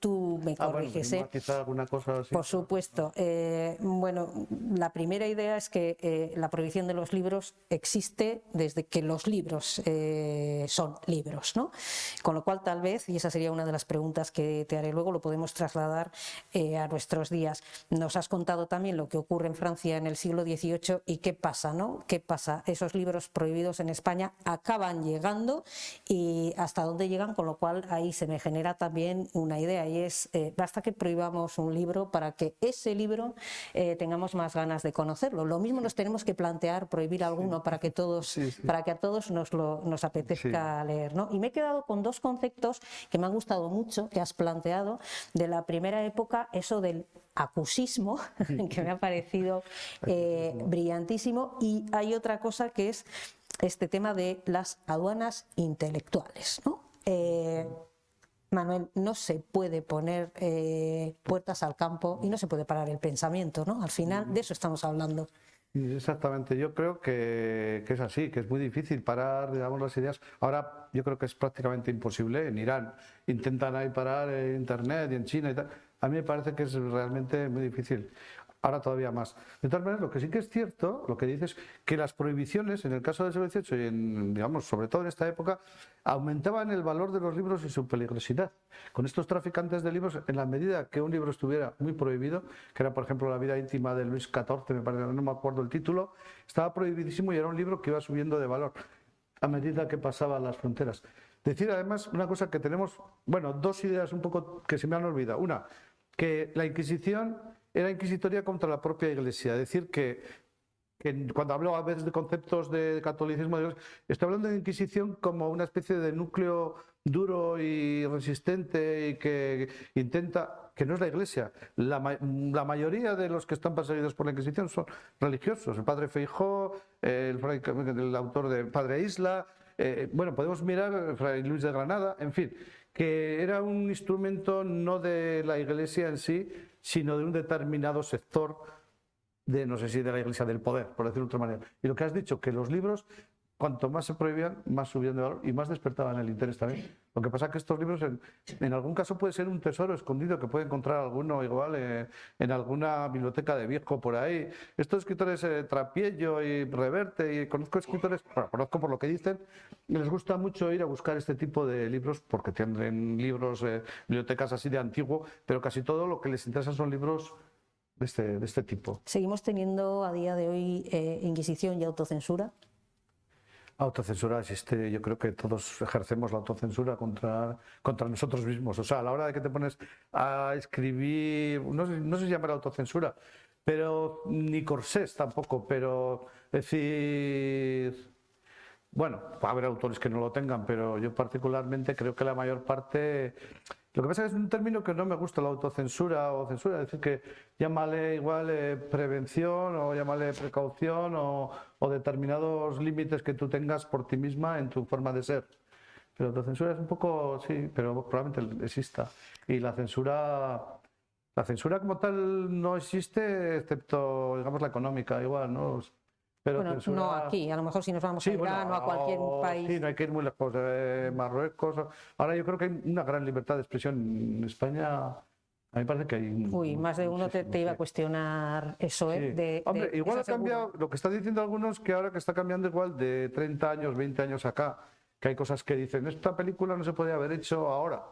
tú me corriges. Bueno, quizá alguna cosa así. Por supuesto. Bueno, la primera idea es que la prohibición de los libros existe desde que los libros son libros, ¿no? Con lo cual, tal vez, y esa sería una de las preguntas que te haré luego, lo podemos trasladar a nuestros días. Nos has contado también lo que ocurre en Francia en el siglo XVIII y qué pasa, ¿no? ¿Qué pasa? Esos libros prohibidos en España acaban llegando y hasta dónde llegan, con lo cual ahí se me genera también una idea, y es basta que prohibamos un libro para que ese libro tengamos más ganas de conocerlo. Lo mismo nos tenemos que plantear prohibir alguno para que para que a todos nos apetezca leer, ¿no? Y me he quedado con dos conceptos que me han gustado mucho, que has planteado. De la primera época, eso del acusismo, que me ha parecido brillantísimo, y hay otra cosa que es este tema de las aduanas intelectuales, ¿no? Manuel, no se puede poner puertas al campo y no se puede parar el pensamiento, ¿no? Al final de eso estamos hablando. Exactamente, yo creo que es así, que es muy difícil parar, digamos, las ideas. Ahora yo creo que es prácticamente imposible. En Irán intentan ahí parar Internet y en China y tal. A mí me parece que es realmente muy difícil. Ahora todavía más. De todas maneras, lo que sí que es cierto, lo que dices, que las prohibiciones, en el caso del siglo XVIII y digamos, sobre todo en esta época, aumentaban el valor de los libros y su peligrosidad. Con estos traficantes de libros, en la medida que un libro estuviera muy prohibido, que era por ejemplo La vida íntima de Luis XIV, me parece, no me acuerdo el título, estaba prohibidísimo y era un libro que iba subiendo de valor a medida que pasaban las fronteras. Decir además una cosa que tenemos, bueno, dos ideas un poco que se me han olvidado. Una, que la Inquisición era inquisitoria contra la propia Iglesia, es decir, que cuando hablo a veces de conceptos de catolicismo, estoy hablando de Inquisición como una especie de núcleo duro y resistente y que intenta, que no es la Iglesia. La mayoría de los que están perseguidos por la Inquisición son religiosos. El padre Feijó, el autor de Padre Isla, bueno, podemos mirar Fray Luis de Granada, en fin, que era un instrumento no de la Iglesia en sí, sino de un determinado sector de, no sé si de la Iglesia del poder, por decirlo de otra manera. Y lo que has dicho, que los libros, cuanto más se prohibían, más subían de valor y más despertaban el interés también. Lo que pasa es que estos libros, en algún caso, puede ser un tesoro escondido que puede encontrar alguno igual en alguna biblioteca de viejo por ahí. Estos escritores, Trapiello y Reverte, y conozco escritores, bueno, conozco por lo que dicen, y les gusta mucho ir a buscar este tipo de libros porque tienen libros, bibliotecas así de antiguo, pero casi todo lo que les interesa son libros de este tipo. ¿Seguimos teniendo a día de hoy Inquisición y autocensura? Autocensura existe, yo creo que todos ejercemos la autocensura contra nosotros mismos. O sea, a la hora de que te pones a escribir, no sé si llamará autocensura, pero ni corsés tampoco, pero es decir, bueno, va a haber autores que no lo tengan, pero yo particularmente creo que la mayor parte. Lo que pasa es que es un término que no me gusta, la autocensura o censura, es decir, que llámale igual prevención o llámale precaución o determinados límites que tú tengas por ti misma en tu forma de ser. Pero autocensura es un poco, sí, pero probablemente exista. Y la censura como tal no existe, excepto, digamos, la económica, igual, ¿no? Pero Bueno, censura... no aquí, a lo mejor si nos vamos a Irán o a cualquier país. Sí, no hay que ir muy lejos, Marruecos. Ahora yo creo que hay una gran libertad de expresión en España. A mí me parece que hay... Uy, más de uno te iba a cuestionar eso, ¿eh? Sí. Hombre, igual ha cambiado, lo que están diciendo algunos, que ahora que está cambiando igual de 30 años, 20 años acá, que hay cosas que dicen, esta película no se podía haber hecho ahora.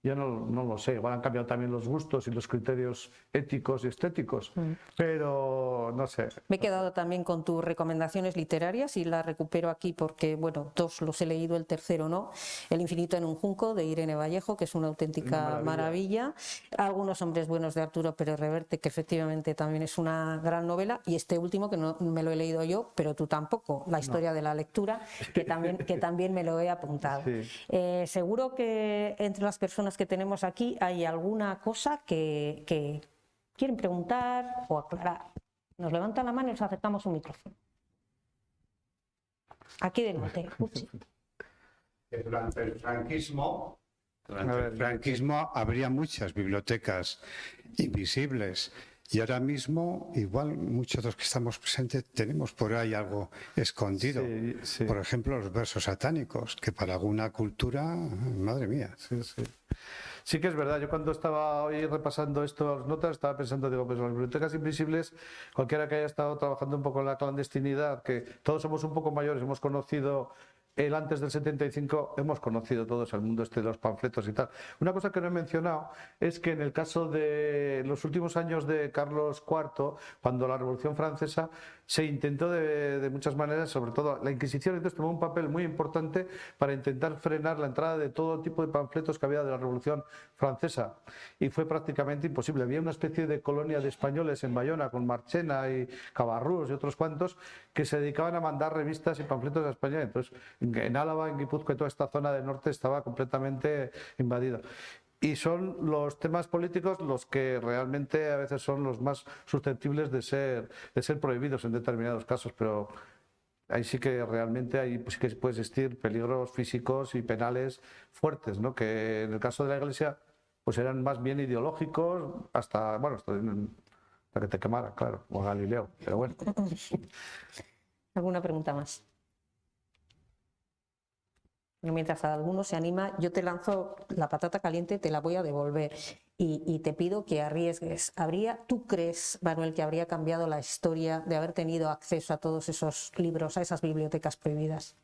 Yo no lo sé, igual han cambiado también los gustos y los criterios éticos y estéticos, pero no sé. Me he quedado también con tus recomendaciones literarias y las recupero aquí porque, bueno, dos los he leído, el tercero no. El infinito en un junco, de Irene Vallejo, que es una auténtica maravilla. Algunos hombres buenos, de Arturo Pérez Reverte, que efectivamente también es una gran novela. Y este último, que no me lo he leído yo, pero tú tampoco, La historia de la lectura, que también me lo he apuntado. Sí. Seguro que entre las personas que tenemos aquí hay alguna cosa que quieren preguntar o aclarar. Nos levantan la mano y nos acercamos un micrófono. Aquí delante, Uchi. Durante el franquismo habría muchas bibliotecas invisibles y ahora mismo igual muchos de los que estamos presentes tenemos por ahí algo escondido. Sí, sí. Por ejemplo, los versos satánicos, que para alguna cultura, madre mía. Sí, sí. Sí que es verdad, yo cuando estaba hoy repasando esto, las notas, estaba pensando, digo, pues las bibliotecas invisibles, cualquiera que haya estado trabajando un poco en la clandestinidad, que todos somos un poco mayores, hemos conocido el antes del 75, hemos conocido todos el mundo este de los panfletos y tal. Una cosa que no he mencionado es que en el caso de los últimos años de Carlos IV, cuando la Revolución Francesa, se intentó de muchas maneras, sobre todo la Inquisición, entonces tomó un papel muy importante para intentar frenar la entrada de todo tipo de panfletos que había de la Revolución Francesa, y fue prácticamente imposible. Había una especie de colonia de españoles en Bayona con Marchena y Cabarrús y otros cuantos que se dedicaban a mandar revistas y panfletos a España. Entonces en Álava, en Guipúzcoa y toda esta zona del norte estaba completamente invadida. Y son los temas políticos los que realmente a veces son los más susceptibles de ser prohibidos en determinados casos, pero ahí sí que realmente pues, sí que puede existir peligros físicos y penales fuertes, ¿no? Que en el caso de la Iglesia pues eran más bien ideológicos hasta, bueno, hasta que te quemara, claro, o Galileo, pero bueno. ¿Alguna pregunta más? Mientras alguno se anima, yo te lanzo la patata caliente, te la voy a devolver y te pido que arriesgues. ¿Tú crees, Manuel, que habría cambiado la historia de haber tenido acceso a todos esos libros, a esas bibliotecas prohibidas?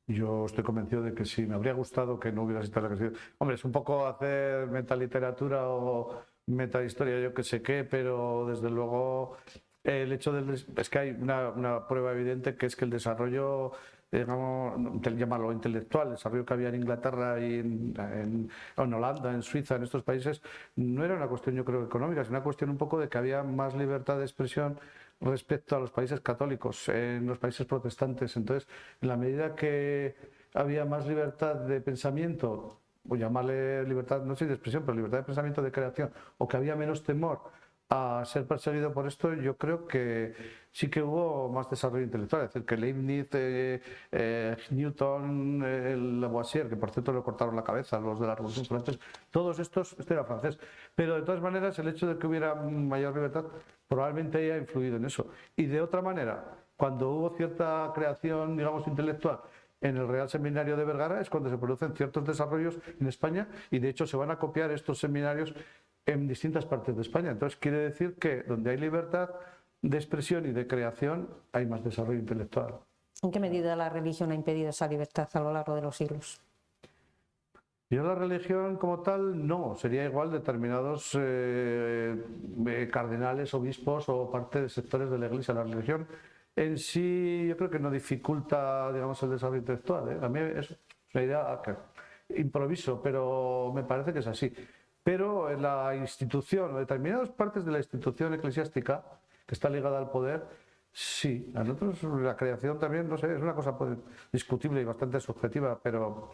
Yo estoy convencido de que sí, me habría gustado que no hubiera existido la Iglesia. Hombre, es un poco hacer metaliteratura o metahistoria, yo que sé qué, pero desde luego el hecho es que hay una prueba evidente que es que el desarrollo, digamos, llamarlo intelectual, el desarrollo que había en Inglaterra y en Holanda, en Suiza, en estos países, no era una cuestión, yo creo, económica, es una cuestión un poco de que había más libertad de expresión respecto a los países católicos, en los países protestantes. Entonces, en la medida que había más libertad de pensamiento, o llamarle libertad, no sé, de expresión, pero libertad de pensamiento, de creación, o que había menos temor a ser perseguido por esto, yo creo que sí que hubo más desarrollo intelectual. Es decir, que Leibniz, Newton, Lavoisier, que por cierto le cortaron la cabeza, los de la Revolución Francesa, todos estos, este era francés. Pero de todas maneras, el hecho de que hubiera mayor libertad probablemente haya influido en eso. Y de otra manera, cuando hubo cierta creación, digamos, intelectual, en el Real Seminario de Vergara es cuando se producen ciertos desarrollos en España y de hecho se van a copiar estos seminarios en distintas partes de España. Entonces quiere decir que donde hay libertad de expresión y de creación hay más desarrollo intelectual. ¿En qué medida la religión ha impedido esa libertad a lo largo de los siglos? Yo la religión como tal no, sería igual determinados cardenales, obispos o parte de sectores de la Iglesia. La religión en sí yo creo que no dificulta, digamos, el desarrollo intelectual, ¿eh? A mí es una idea que improviso, pero me parece que es así. Pero en la institución, o determinadas partes de la institución eclesiástica que está ligada al poder, sí. A nosotros la creación también, no sé, es una cosa pues, discutible y bastante subjetiva, pero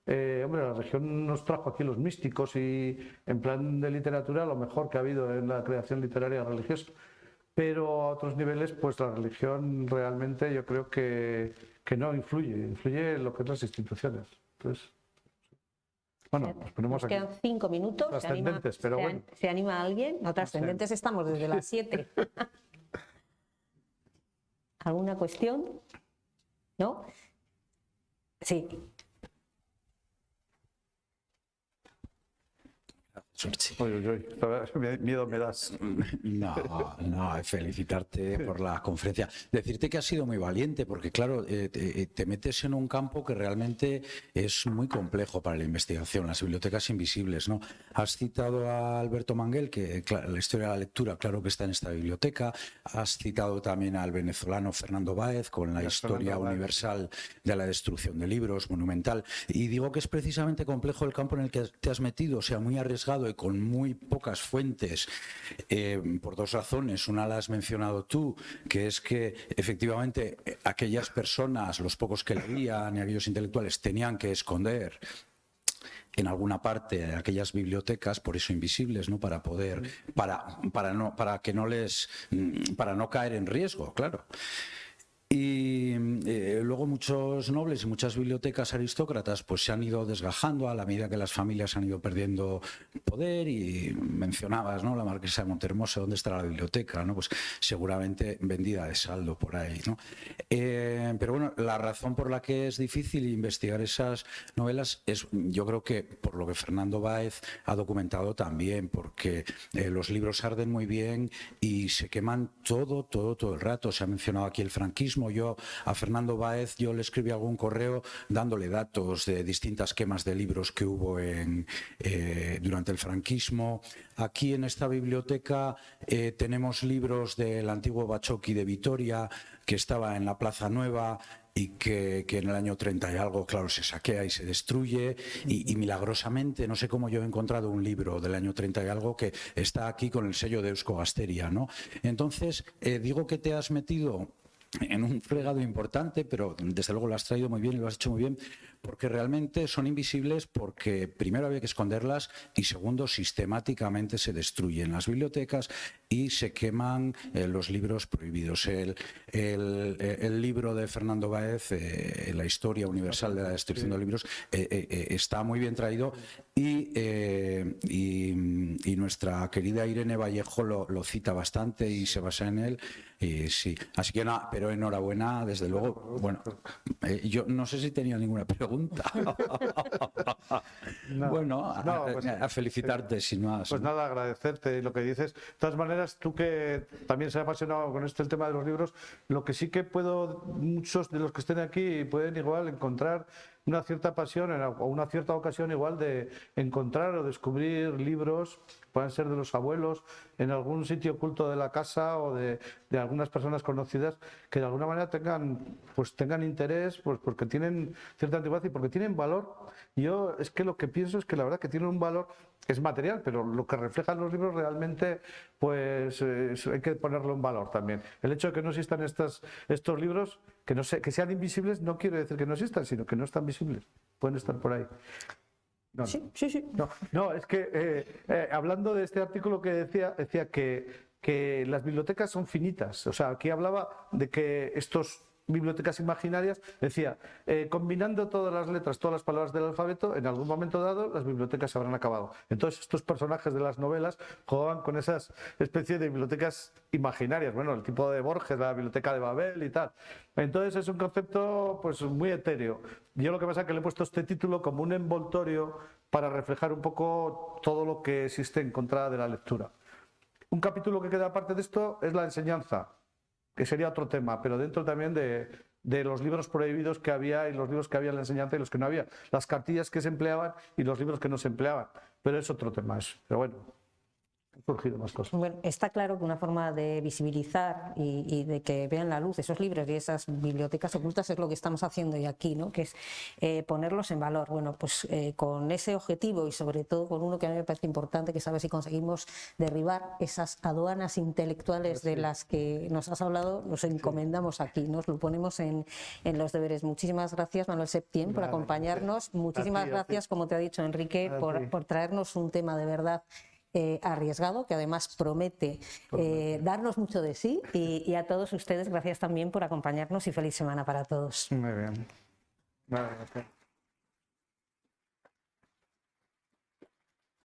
hombre, la religión nos trajo aquí los místicos y en plan de literatura lo mejor que ha habido en la creación literaria religiosa. Pero a otros niveles, pues la religión realmente yo creo que no influye en lo que es las instituciones. Entonces, bueno, nos ponemos Nos aquí. quedan 5 minutos. Trascendentes, pero bueno. ¿Se anima alguien? No, trascendentes estamos desde las 7. ¿Alguna cuestión? ¿No? Sí. Miedo me das. No, felicitarte por la conferencia. Decirte que has sido muy valiente, porque claro, te metes en un campo que realmente es muy complejo para la investigación, las bibliotecas invisibles, ¿no? Has citado a Alberto Manguel, que claro, la historia de la lectura, claro que está en esta biblioteca. Has citado también al venezolano Fernando Báez, con la historia universal de la destrucción de libros, monumental. Y digo que es precisamente complejo el campo en el que te has metido, o sea, muy arriesgado y con muy pocas fuentes, por dos razones. Una la has mencionado tú, que es que efectivamente aquellas personas, los pocos que leían y aquellos intelectuales, tenían que esconder en alguna parte de aquellas bibliotecas, por eso invisibles, ¿no? Para poder, para no caer en riesgo, claro. Y luego muchos nobles y muchas bibliotecas aristócratas pues se han ido desgajando a la medida que las familias han ido perdiendo poder. Y mencionabas, ¿no?, la marquesa de Montehermoso, ¿dónde está la biblioteca?, ¿no? Pues seguramente vendida de saldo por ahí, ¿no? Pero bueno, la razón por la que es difícil investigar esas novelas es, yo creo que por lo que Fernando Báez ha documentado también, porque los libros arden muy bien y se queman todo el rato. Se ha mencionado aquí el franquismo. Yo a Fernando Báez le escribí algún correo dándole datos de distintas quemas de libros que hubo durante el franquismo. Aquí en esta biblioteca tenemos libros del antiguo Bachoqui de Vitoria, que estaba en la Plaza Nueva y que en el año 30 y algo, claro, se saquea y se destruye, y milagrosamente, no sé cómo yo he encontrado un libro del año 30 y algo que está aquí con el sello de Eusko Gazteria, ¿no? Entonces, digo que te has metido en un fregado importante, pero desde luego lo has traído muy bien y lo has hecho muy bien, porque realmente son invisibles porque primero había que esconderlas y segundo sistemáticamente se destruyen las bibliotecas y se queman los libros prohibidos. El libro de Fernando Báez, La historia universal de la destrucción de los libros, está muy bien traído y nuestra querida Irene Vallejo lo cita bastante y se basa en él. Sí, así que nada, pero enhorabuena, desde luego. Bueno, yo no sé si tenía ninguna pregunta. No, bueno, pues, a felicitarte sin más. Pues nada, agradecerte lo que dices. De todas maneras, tú que también se ha apasionado con el tema de los libros, lo que sí que muchos de los que estén aquí pueden igual encontrar una cierta pasión o una cierta ocasión igual de encontrar o descubrir libros, pueden ser de los abuelos, en algún sitio oculto de la casa o de algunas personas conocidas que de alguna manera tengan interés, pues porque tienen cierta antigüedad y porque tienen valor. Yo es que lo que pienso es que la verdad que tienen un valor, es material, pero lo que reflejan los libros realmente pues hay que ponerlo en valor también. El hecho de que no existan estos libros, que sean invisibles, no quiere decir que no existan, sino que no están visibles, pueden estar por ahí. No, Sí. no, es que hablando de este artículo que decía que las bibliotecas son finitas. O sea, aquí hablaba de que estos bibliotecas imaginarias, decía, combinando todas las letras, todas las palabras del alfabeto, en algún momento dado las bibliotecas se habrán acabado. Entonces estos personajes de las novelas jugaban con esas especies de bibliotecas imaginarias, bueno, el tipo de Borges, la biblioteca de Babel y tal. Entonces es un concepto pues muy etéreo. Yo lo que pasa es que le he puesto este título como un envoltorio para reflejar un poco todo lo que existe en contra de la lectura. Un capítulo que queda aparte de esto es la enseñanza, que sería otro tema, pero dentro también de los libros prohibidos que había y los libros que había en la enseñanza y los que no había, las cartillas que se empleaban y los libros que no se empleaban, pero es otro tema eso. Pero bueno, han surgido más cosas. Bueno, está claro que una forma de visibilizar y de que vean la luz esos libros y esas bibliotecas ocultas es lo que estamos haciendo hoy aquí, ¿no? Que es ponerlos en valor. Bueno, pues con ese objetivo y sobre todo con uno que a mí me parece importante, que es saber si conseguimos derribar esas aduanas intelectuales de las que nos has hablado, nos encomendamos aquí, nos lo ponemos en los deberes. Muchísimas gracias, Manuel Septién, por acompañarnos. Muchísimas gracias, como te ha dicho Enrique, por traernos un tema de verdad arriesgado, que además promete darnos mucho de sí, y a todos ustedes gracias también por acompañarnos y feliz semana para todos. Muy bien. Vale, gracias.